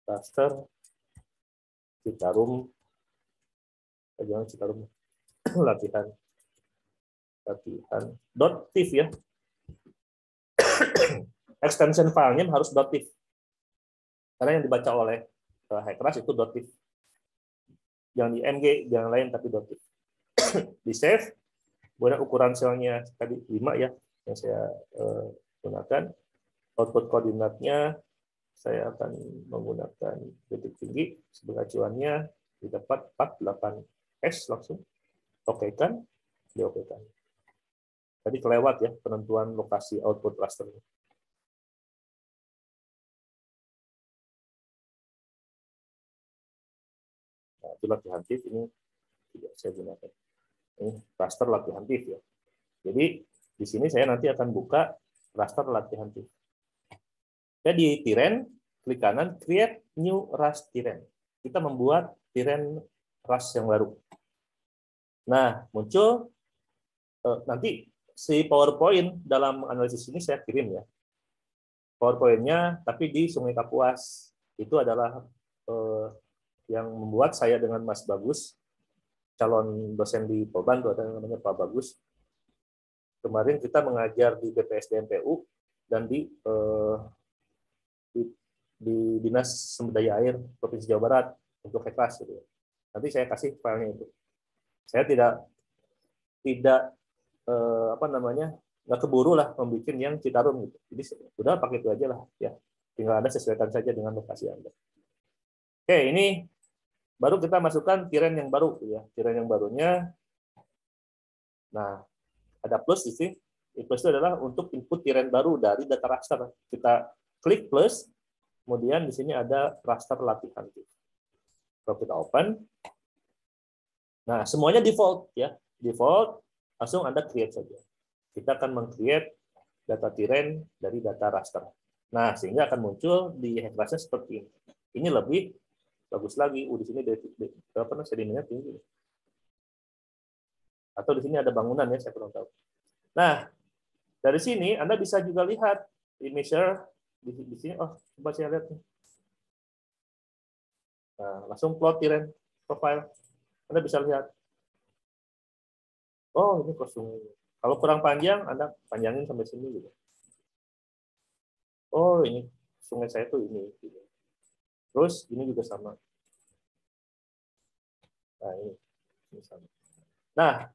Raster Citarum, jangan Citarum latihan .tif ya. Extension filenya harus .tif. Karena yang dibaca oleh Hackeras itu .tif. Yang di MG, jangan lain tapi .tif. Di save, kemudian ukuran selnya tadi 5 ya yang saya gunakan. Output koordinatnya saya akan menggunakan titik tinggi sebagai acuannya, didapat 48S langsung. Oke kan? Diokekan. Tadi kelewat ya penentuan lokasi output rasternya. Nah, itu latihan TIFF ini tidak saya gunakan. Ini raster latihan TIFF ya. Jadi di sini saya nanti akan buka raster latihan TIFF. Jadi Tiren, klik kanan, create new ras Tiren. Kita membuat Tiren ras yang baru. Nah, muncul nanti si PowerPoint dalam analisis ini saya kirim ya. PowerPoint-nya tapi di Sungai Kapuas. Itu adalah yang membuat saya dengan Mas Bagus, calon dosen di Polban, itu ada yang namanya Pak Bagus. Kemarin kita mengajar di BPSDM PU dan di Dinas Sumber Daya Air Provinsi Jawa Barat untuk Hackeras gitu. Nanti saya kasih filenya itu. Saya tidak nggak keburu lah membuat yang Citarum gitu. Jadi udah pakai itu aja lah ya. Tinggal Anda sesuaikan saja dengan lokasi Anda. Oke, ini baru kita masukkan Tiren yang baru ya. Tiren yang barunya. Nah, ada plus di sini. Plus itu adalah untuk input Tiren baru dari data raster. Kita klik plus, kemudian di sini ada raster latihan. Kalau kita open, nah semuanya default ya. Default, langsung Anda create saja. Kita akan meng-create data Tiren dari data raster. Nah, sehingga akan muncul di Hackerasnya seperti ini. Ini lebih bagus lagi. Di sini sedimennya tinggi. Atau di sini ada bangunan ya, saya kurang tahu. Nah, dari sini Anda bisa juga lihat di measure di sini. Oh, coba saya lihat. Nah, langsung plot Tiren profile. Anda bisa lihat. Oh, ini kosong. Kalau kurang panjang, Anda panjangin sampai sini gitu. Oh, ini sungai saya tuh ini. Gitu. Terus ini juga sama. Nah, ini sama. Nah,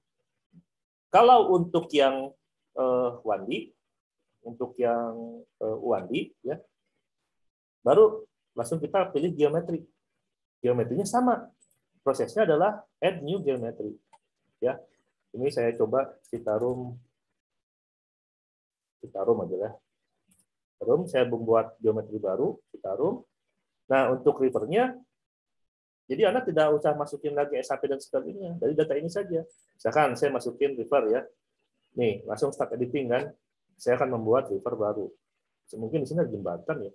kalau untuk yang Wandi, untuk yang Wandi, ya, baru langsung kita pilih geometri. Geometrinya sama. Prosesnya adalah add new geometry. Ya, ini saya coba Citarum aja ya. Citarum, saya membuat geometri baru, Citarum. Nah, untuk rivernya, jadi Anda tidak usah masukin lagi SAP dan sebagainya. Dari data ini saja. Misalkan saya masukin river ya. Nih, langsung start editing kan. Saya akan membuat river baru. Mungkin di sini ada jembatan ya.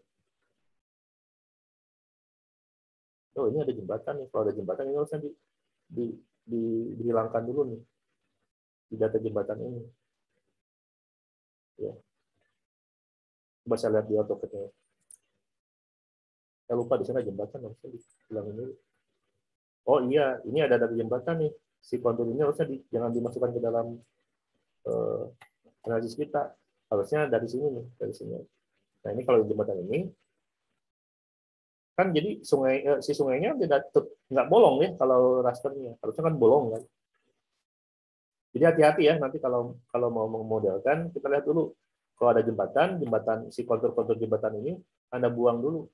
Oh, ini ada jembatan nih. Kalau ada jembatan ini harusnya dihilangkan dulu nih. Di data jembatan ini. Ya. Coba saya lihat di AutoCAD-nya. Saya lupa di sana jembatan harusnya dihilangin dulu. Oh iya, ini ada data jembatan nih. Si kontur ini harusnya jangan dimasukkan ke dalam analisis kita. Harusnya dari sini nih, dari sini. Nah ini kalau jembatan ini, kan jadi si sungainya nggak bolong ya kalau rasternya. Harusnya kan bolong kan. Jadi hati-hati ya nanti kalau mau memodelkan, kita lihat dulu. Kalau ada jembatan si kontur-kontur jembatan ini Anda buang dulu.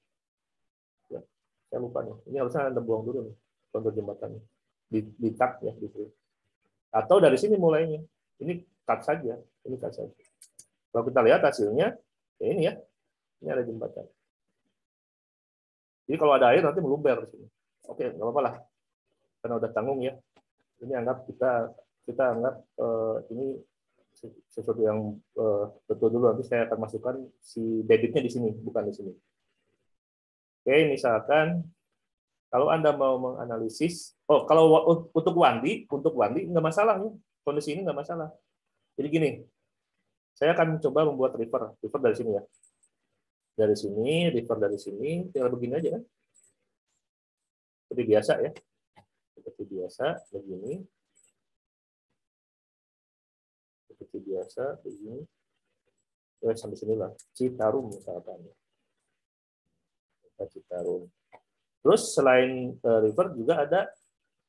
Ya, saya lupa nih. Ini harusnya Anda buang dulu nih kontur jembatan di cut ya gitu. Atau dari sini mulainya. Ini cut saja. Ini cut saja. Kalau kita lihat hasilnya, ya ini ya. Ini ada jembatan. Jadi kalau ada air nanti meluber di sini. Oke, nggak apa-apa lah. karena udah tanggung ya. Ini anggap kita anggap ini sesuatu yang betul dulu. Nanti saya akan masukkan si debitnya di sini, bukan di sini. Oke, misalkan kalau Anda mau menganalisis, kalau untuk Wandi nggak masalah nih, kondisi ini nggak masalah. Jadi gini, saya akan coba membuat river dari sini ya. Dari sini, river dari sini, tinggal begini aja kan. Seperti biasa ya. Seperti biasa, begini. Seperti biasa, begini. Ya, sampai sinilah. Citarum misalkan. Citarum. Terus selain river juga ada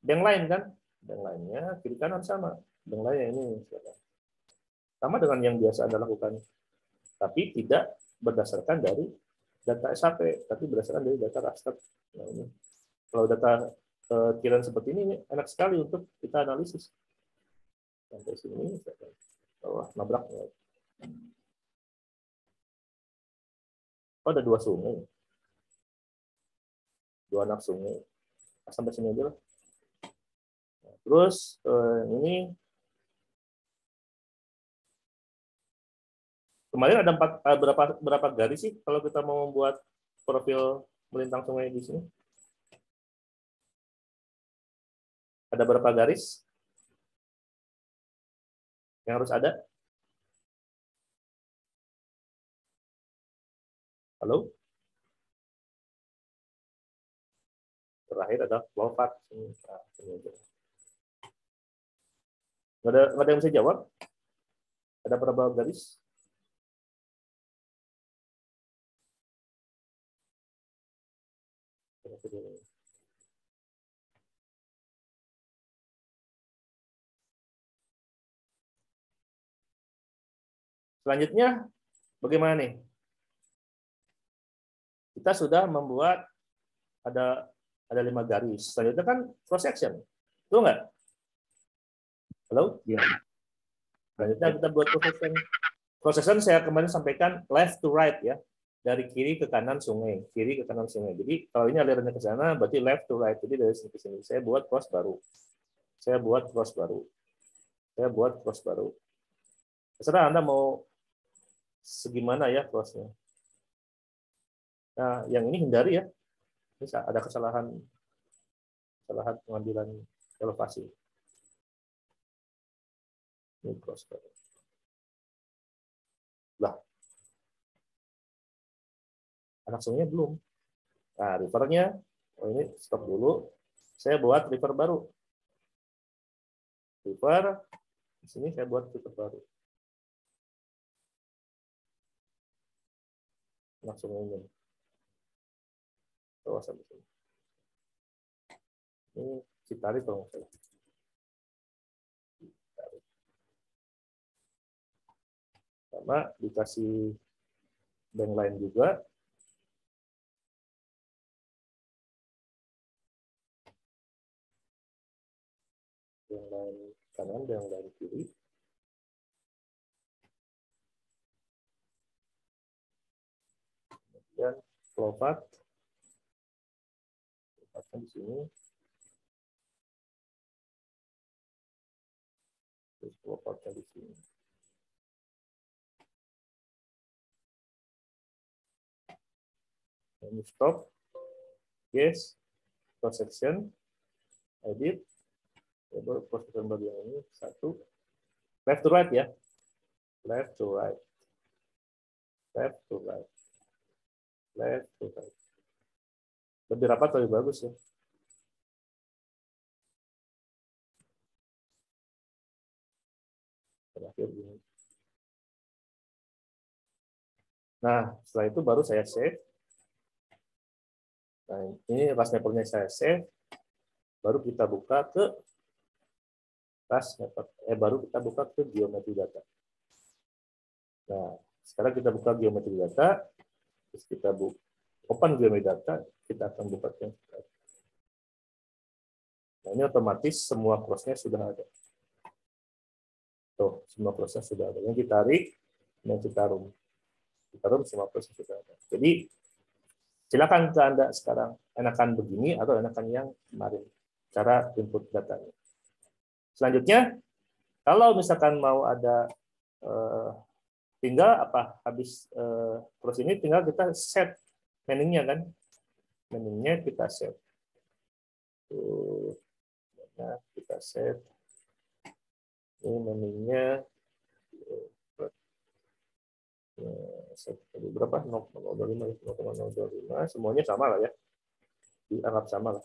bank lain kan? Bank lainnya kiri kanan sama. Bank lainnya ini sama dengan yang biasa Anda lakukan. Tapi tidak berdasarkan dari data SAP, tapi berdasarkan dari data raster. Nah, ini. Kalau data kiran seperti ini enak sekali untuk kita analisis. Sampai sini, bawah nabrak. Oh, ada 2 sungai. 2 anak sungai. Sampai sini aja lah. Nah, terus ini kemarin ada berapa garis sih kalau kita mau membuat profil melintang sungai di sini? Ada berapa garis yang harus ada? Halo? Terakhir ada flow path. Nggak ada yang bisa jawab? Ada berapa garis? Selanjutnya, bagaimana nih? Kita sudah membuat ada 5 garis. Selanjutnya kan cross section. Betul nggak? Halo? Iya. Selanjutnya kita buat cross section. Cross section saya kemarin sampaikan left to right ya. Dari kiri ke kanan sungai, kiri ke kanan sungai. Jadi kalau ini alirannya ke sana, berarti left to right. Jadi dari sini ke sini. Saya buat cross baru. Saya buat cross baru. Saya buat cross baru. Terserah Anda mau segimana ya crossnya. Nah, yang ini hindari ya. Ini ada kesalahan pengambilan elevasi. Ini cross baru. Lah, anak sungainya belum. Nah, rivernya, ini stop dulu. Saya buat river baru. River, di sini saya buat river baru. Langsung ini. Terus sampai sini. Ini Citarik kalau nggak salah. Sama dikasih bank lain juga. Yang lain kanan, yang lain kiri. Kemudian flow path. Di sini. Terus flow path-nya di sini. Ini stop. Yes. Cross section. Edit. Coba cross section bagian ini. 1. Left to right ya. Left to right. Left to right. Left to right. Lebih rapat lebih bagus ya. Terakhir ini. Nah, setelah itu baru saya save. Nah, ini RAS mappernya saya save. Baru kita buka ke RAS mapper. Baru kita buka ke geometri data. Nah, sekarang kita buka geometri data. Terus kita open geometri data. Kita akan buka yang sekarang. Nah, ini otomatis semua cross-nya sudah ada. Tuh, semua cross-nya sudah ada. Yang ditarik, yang Citarum. Citarum semua cross-nya sudah ada. Jadi, silakan ke Anda sekarang, enakan begini atau enakan yang kemarin. cara input datanya. Selanjutnya, kalau misalkan mau ada tinggal habis terus ini tinggal kita set menunya kan, menunya kita set. Nah, kita set ini menunya berapa 0,025 semuanya sama lah ya, dianggap sama lah.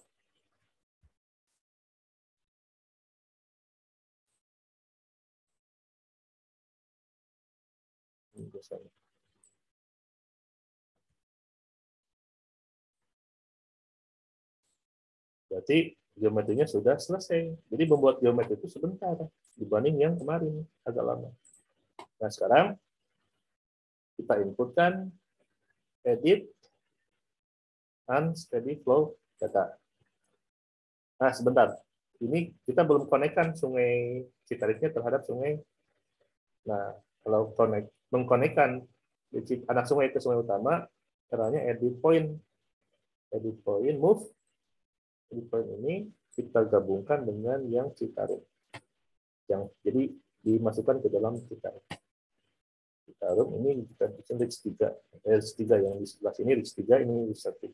Berarti geometrinya sudah selesai. Jadi membuat geometri itu sebentar dibanding yang kemarin agak lama. Nah sekarang kita inputkan edit unsteady flow data. Nah sebentar, ini kita belum konekkan sungai Citariknya terhadap sungai. Nah kalau mengkonekkan anak sungai ke sungai utama, caranya edit point, move. Edit point ini kita gabungkan dengan yang Citarum. Jadi dimasukkan ke dalam Citarum. Citarum ini kita bikin reach 3 yang di sebelah sini reach 3, ini reach 1.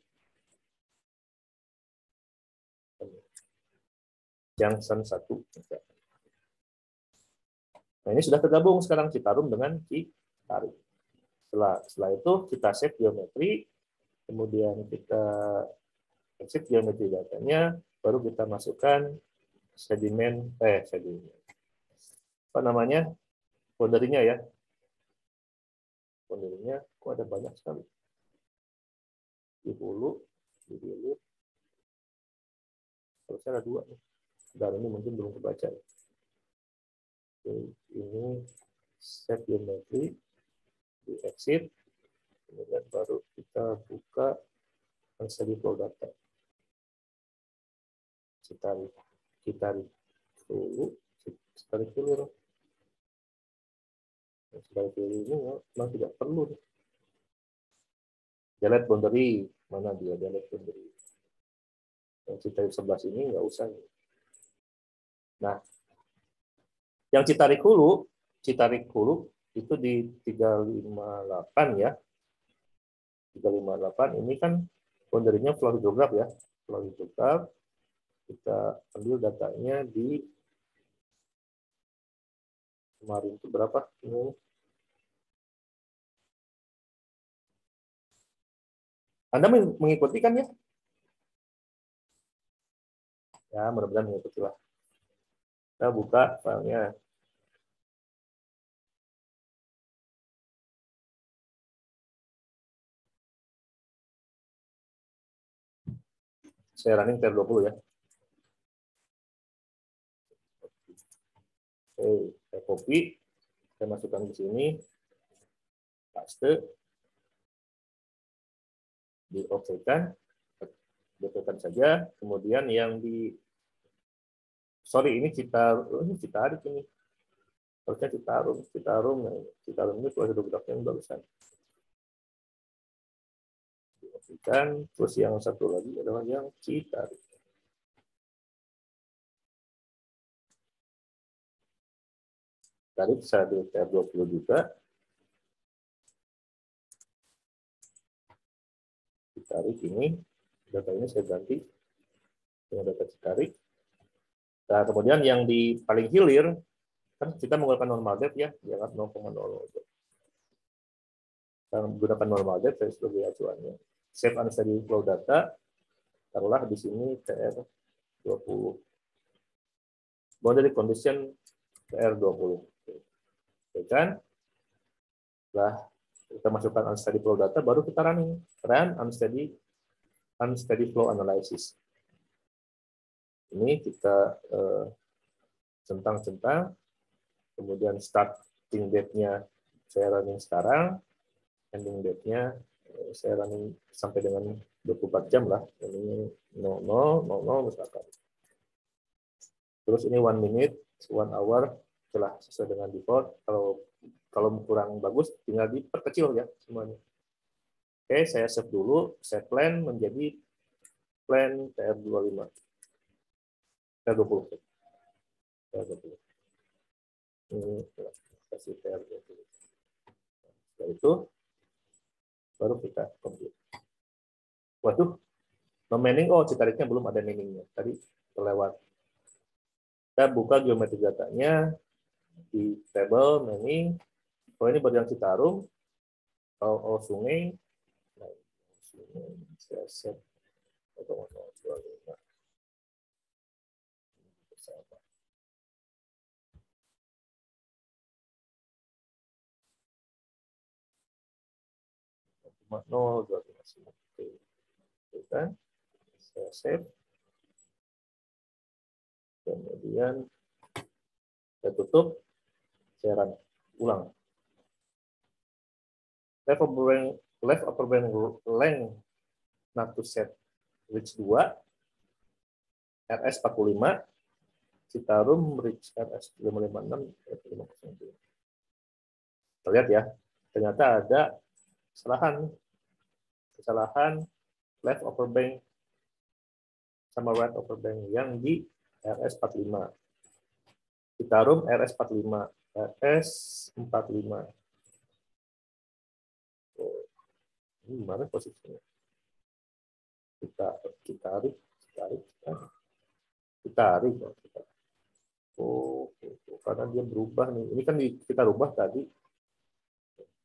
Junction 1. Nah, ini sudah tergabung sekarang Citarum dengan Citarik. Setelah itu kita save geometri, kemudian kita exit geometri datanya, baru kita masukkan sedimen boundary-nya ya. Boundary-nya kok ada banyak sekali. Di hulu, di hilir. Terusnya ada 2 nih. Dan ini mungkin belum kebaca. Oke, ini set geometri, di exit, kemudian baru kita buka unsteady flow data. Citarik dulu, Citarik hilir. Citarik hilir ini memang tidak perlu. Delete boundary, mana dia delete boundary. Yang Citarik sebelah sini nggak usah. Nah, yang Citarik hulu itu di 358 ya. 358 ini kan boundary-nya flow hidrograf ya. Flow hidrograf, kita ambil datanya di kemarin itu berapa? Ini. Anda mengikuti kan ya? Ya, mudah-mudahan mengikuti lah. Kita buka filenya. Saya running tab 20 ya. Oke, saya copy, saya masukkan ke sini, paste, di-okekan, saja. Kemudian yang ini Citarik ini. Harusnya Citarum ini flow hidrografnya yang barusan. Di-okekan, terus yang satu lagi adalah yang Citarik. Tarik saya di tab 20 juga. Citarik ini, data ini saya ganti dengan data Citarik. Nah, kemudian yang di paling hilir, kan kita menggunakan normal depth ya, dianggap 0,00. Kita menggunakan normal depth sebagai acuannya. Save unsteady flow data, taruhlah di sini TR20. Boundary condition TR20. Oke kan? Setelah kita masukkan unsteady flow data, baru kita run unsteady flow analysis. Ini kita centang-centang, kemudian starting date-nya saya running sekarang, ending date-nya saya running sampai dengan 24 jam lah. Ini 00 misalkan. Terus ini 1 minute, 1 hour, setelah sesuai dengan default. Kalau kurang bagus, tinggal diperkecil ya semuanya. Oke, saya save dulu, saya plan menjadi plan TR25. TR20. TR20. Ini kasih TR20. Setelah itu baru kita compute. Waduh, no meaning, oh Citariknya belum ada meaningnya. Tadi terlewat. Kita buka geometri datanya di table meaning. Oh ini baru yang Citarum. Oh sungai. Nah, sungai saya set 0,025 bersama. Cuma 0,2 kan? Saya save. Kemudian saya tutup. Saya run ulang. Left upper band length not to set reach 2, RS 45, Citarum reach RS 556, 502. Kita lihat ya, ternyata ada kesalahan left upper bank sama right upper bank yang di RS 45. Citarum RS 45, RS 45. Ini gimana posisinya? Kita tarik. Oh, karena dia berubah nih. Ini kan kita rubah tadi.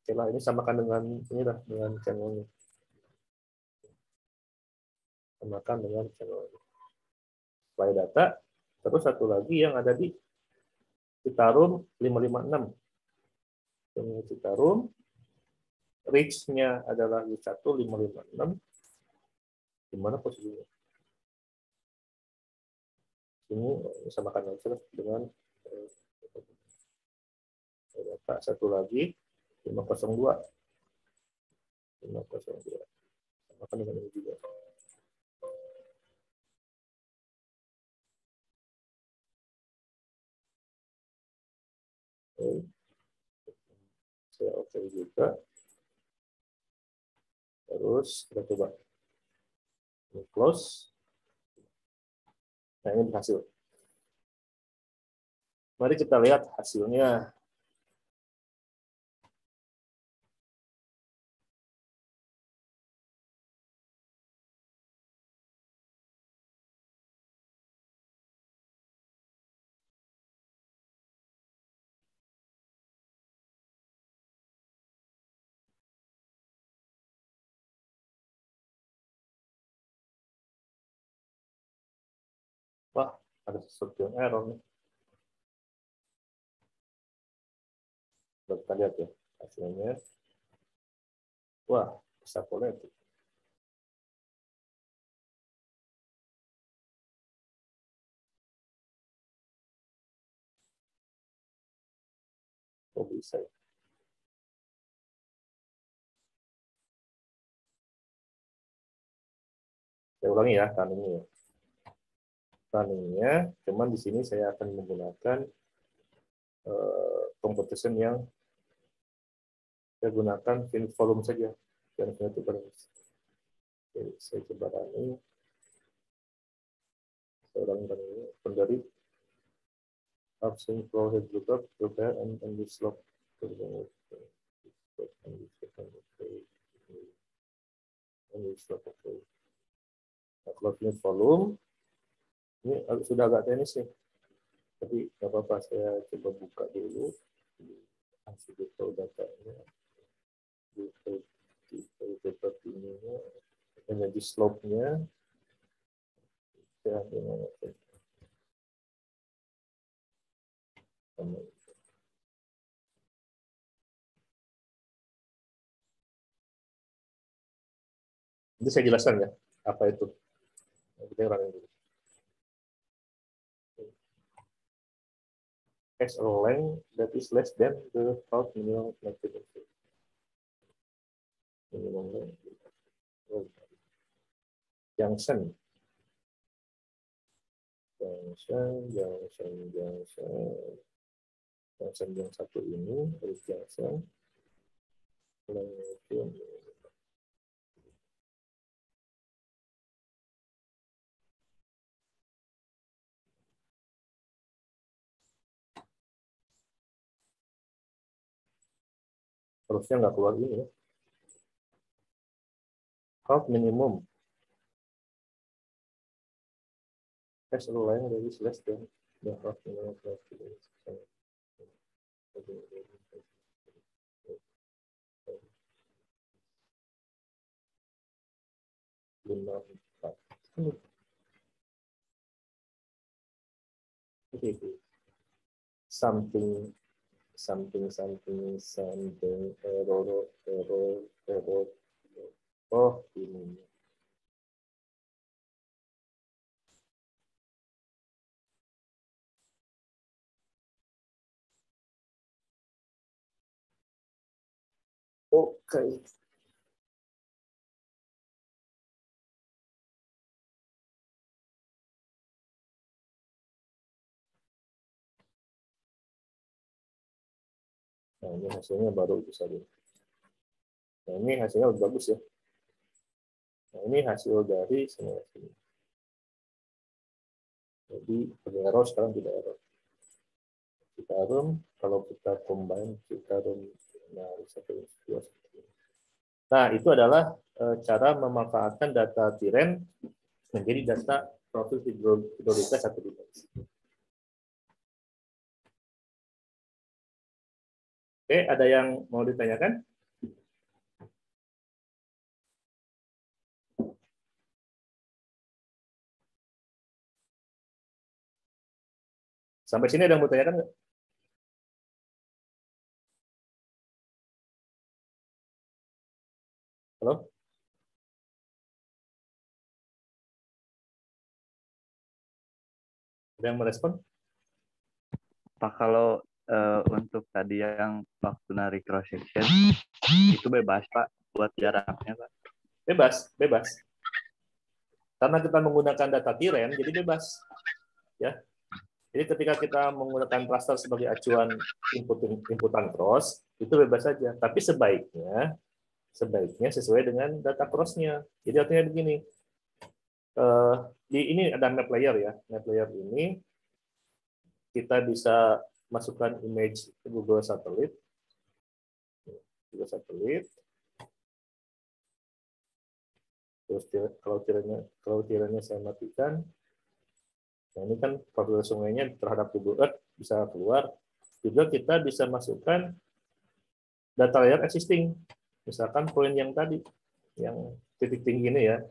Setelah ini samakan dengan ini lah, dengan channel ini. Samakan dengan channel ini. Supply data. Terus satu lagi yang ada di Citarum 556. Ini Citarum. Reach-nya adalah U1 556. Di mana posisinya? Ini samakan aja dengan satu lagi 502. Samakan dengan ini juga. Oke. Saya oke juga. Terus kita coba ini close. Nah ini berhasil. Mari kita lihat hasilnya. Wah, ada sesuatu yang error nih. Kita lihat ya hasilnya. Wah, bisa kolektif. Oh bisa. Saya ulangi ya runningnya. Runningnya, cuman di sini saya akan menggunakan competition yang saya gunakan fin volume saja. Dan itu saya coba running. Saya ulangi ini dari upswing flow head lookup, prepare and the slope. Nah, kalau fin volume ini sudah agak teknis nih. Tapi nggak apa-apa, saya coba buka dulu hasil datanya. Seperti ini, energi slope-nya. Nanti saya jelaskan ya, apa itu. Kita urangin dulu. As a length that is less than the half minimum maximum. Minimum length. Junction yang satu ini harus junction. Harusnya nggak keluar ini ya. Half minimum. As a line that is less than the half minimum. Something error. Oh, ini. Oke. Nah, ini hasilnya baru bisa di. Nah, ini hasilnya udah bagus ya. Nah, ini hasil dari simulasi. Jadi error sekarang tidak error. Citarum, kalau kita combine Citarum, nah itu adalah cara memanfaatkan data Tiren menjadi data profil hidrolika satu dimensi. Oke, ada yang mau ditanyakan? Sampai sini ada yang mau ditanyakan nggak? Halo? Ada yang merespon? Pak, kalau untuk tadi yang waktu narik cross section itu bebas Pak buat jaraknya Pak. Bebas. Karena kita menggunakan data Tiren, jadi bebas. Ya. Jadi ketika kita menggunakan raster sebagai acuan inputan cross, itu bebas saja. Tapi sebaiknya sesuai dengan data cross-nya. Jadi artinya begini, di ini ada map layer ya. Map layer ini kita bisa masukkan image Google Satelit. Terus kalau tiranya saya matikan, nah ini kan profil sungainya terhadap Google Earth bisa keluar. Juga kita bisa masukkan data layer existing. Misalkan poin yang tadi, yang titik tinggi ini ya.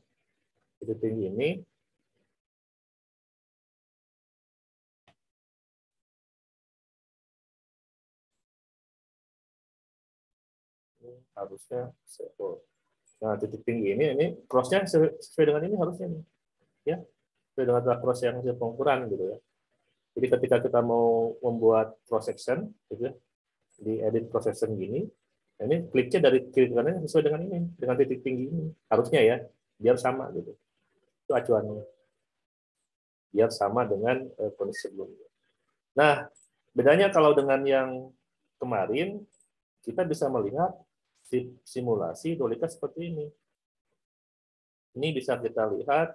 Titik tinggi ini harusnya sesuai. Nah, titik tinggi ini cross-nya sesuai dengan ini harusnya nih. Ya, sesuai dengan data cross yang hasil pengukuran gitu ya. Jadi ketika kita mau membuat cross section gitu ya, di edit cross section gini, nah ini kliknya dari kiri ke kanan sesuai dengan ini, dengan titik tinggi ini. Harusnya ya, biar sama gitu. Itu acuannya. Biar sama dengan kondisi sebelumnya. Nah, bedanya kalau dengan yang kemarin, kita bisa melihat simulasi hidrolika seperti ini. Ini bisa kita lihat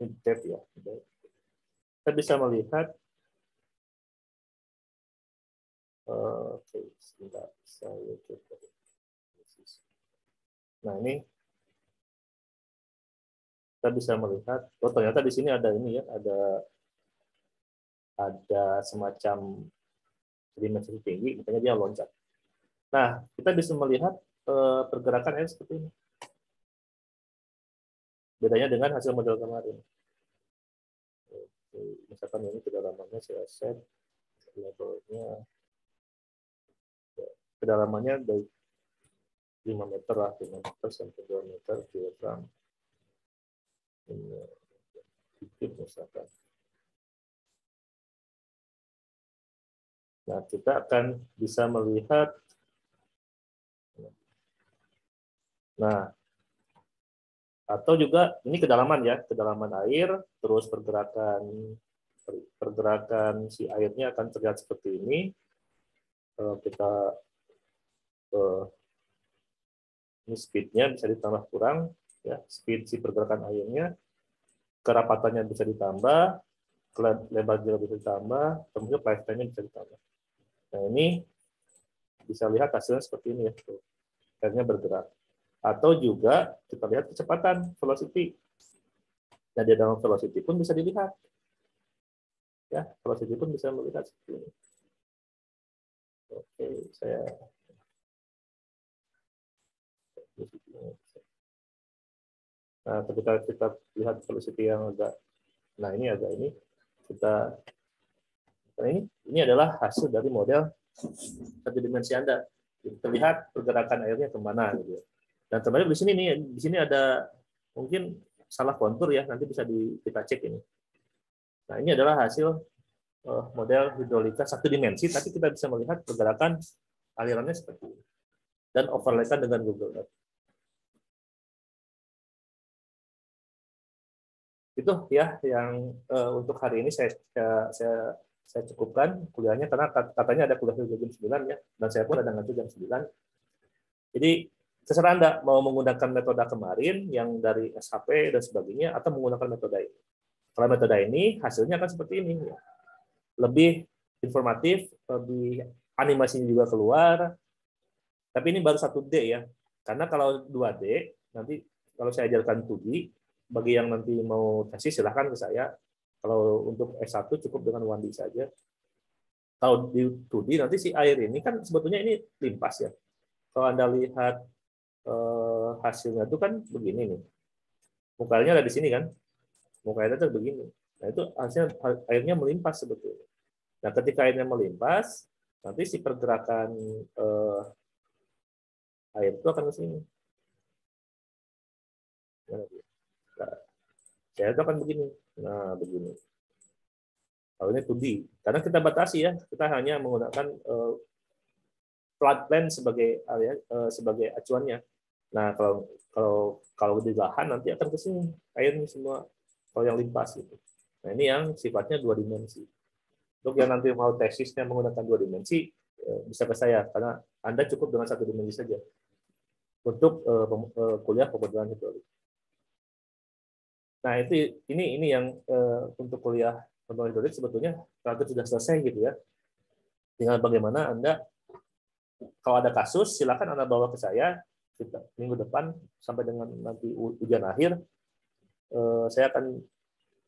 ini tab ya. Kita bisa melihat oke, sebentar saya coba. Nah, ini kita bisa melihat oh ternyata di sini ada ini ya, ada semacam dimensi tinggi, makanya dia loncat. Nah, kita bisa melihat pergerakan air seperti ini. Bedanya dengan hasil model kemarin. Misalkan ini kedalamannya saya set levelnya, kedalamannya dari 5 meter lah, 5 meter sampai 2 meter kilogram. Ini sedikit misalkan. Nah, kita akan bisa melihat. Nah, atau juga ini kedalaman ya, kedalaman air, terus pergerakan si airnya akan terlihat seperti ini. Kita ini speednya bisa ditambah kurang, ya speed si pergerakan airnya, kerapatannya bisa ditambah, lebar juga bisa ditambah, kemudian lifetime-nya bisa ditambah. Nah, ini bisa lihat hasilnya seperti ini ya. Akhirnya bergerak. Atau juga kita lihat kecepatan, velocity. Nah, di dalam velocity pun bisa dilihat. Ya, velocity pun bisa melihat seperti ini. Oke, saya nah, ketika kita lihat velocity yang agak, nah ini agak ini, kita, nah ini adalah hasil dari model satu dimensi Anda. Terlihat pergerakan airnya kemana gitu. Dan ternyata di sini nih, di sini ada mungkin salah kontur ya, nanti bisa kita cek ini. Nah, ini adalah hasil model hidrolika satu dimensi, tapi kita bisa melihat pergerakan alirannya seperti ini. Dan overlaykan dengan Google Earth. Itu ya yang untuk hari ini saya cukupkan kuliahnya, karena katanya ada kuliah jam 9 ya, dan saya pun ada ngajar jam 9. Jadi terserah Anda mau menggunakan metode kemarin yang dari SHP dan sebagainya, atau menggunakan metode ini. Kalau metode ini hasilnya akan seperti ini, lebih informatif, lebih animasinya juga keluar. Tapi ini baru 1D ya, karena kalau 2D nanti kalau saya ajarkan 2D, bagi yang nanti mau tesis silahkan ke saya. Kalau untuk S1 cukup dengan 1D saja. Kalau di 2D nanti si air ini kan sebetulnya ini limpas ya. Kalau Anda lihat hasilnya itu kan begini nih. Mukanya ada di sini kan. Mukanya itu begini. Nah, itu hasilnya airnya melimpas sebetulnya. Nah, ketika airnya melimpas, nanti si pergerakan air itu akan ke sini. Nah, saya itu akan begini. Nah, begini. Kalau ini 2D. Karena kita batasi ya, kita hanya menggunakan flood plan sebagai sebagai acuannya. Nah, kalau di lahan nanti akan ke sini airnya semua, kalau yang limpas gitu. Nah, ini yang sifatnya 2 dimensi. Untuk yang nanti mau tesisnya menggunakan 2 dimensi, bisa ke saya, karena Anda cukup dengan 1 dimensi saja untuk kuliah pemodelan hidrolik. Nah, ini yang untuk kuliah pemodelan hidrolik sebetulnya relatif sudah selesai gitu ya. Tinggal bagaimana Anda, kalau ada kasus, silakan Anda bawa ke saya. Kita minggu depan sampai dengan nanti ujian akhir, saya akan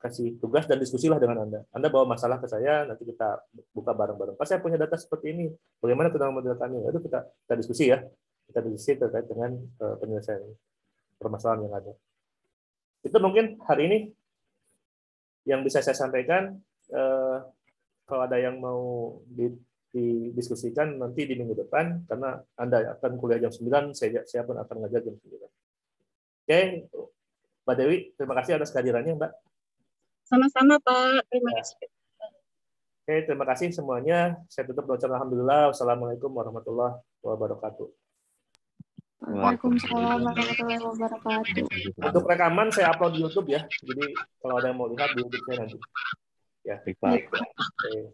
kasih tugas dan diskusilah dengan Anda. Anda bawa masalah ke saya, nanti kita buka bareng-bareng. Pas saya punya data seperti ini, bagaimana kita memodelkannya? Itu kita diskusi ya. Kita diskusi terkait dengan penyelesaian permasalahan yang ada. Itu mungkin hari ini yang bisa saya sampaikan. Kalau ada yang mau didiskusikan nanti di minggu depan, karena Anda akan kuliah jam 9, saya pun akan ngajar jam 9. Oke, Mbak Dewi, terima kasih atas kehadirannya, Mbak. Sama-sama, Pak. Terima kasih. Oke, terima kasih semuanya. Saya tutup dengan alhamdulillah. Wassalamualaikum warahmatullahi wabarakatuh. Waalaikumsalam warahmatullahi wabarakatuh. Untuk rekaman saya upload di YouTube ya. Jadi kalau ada yang mau lihat di YouTube saya nanti. Ya. Baik, Pak. Oke.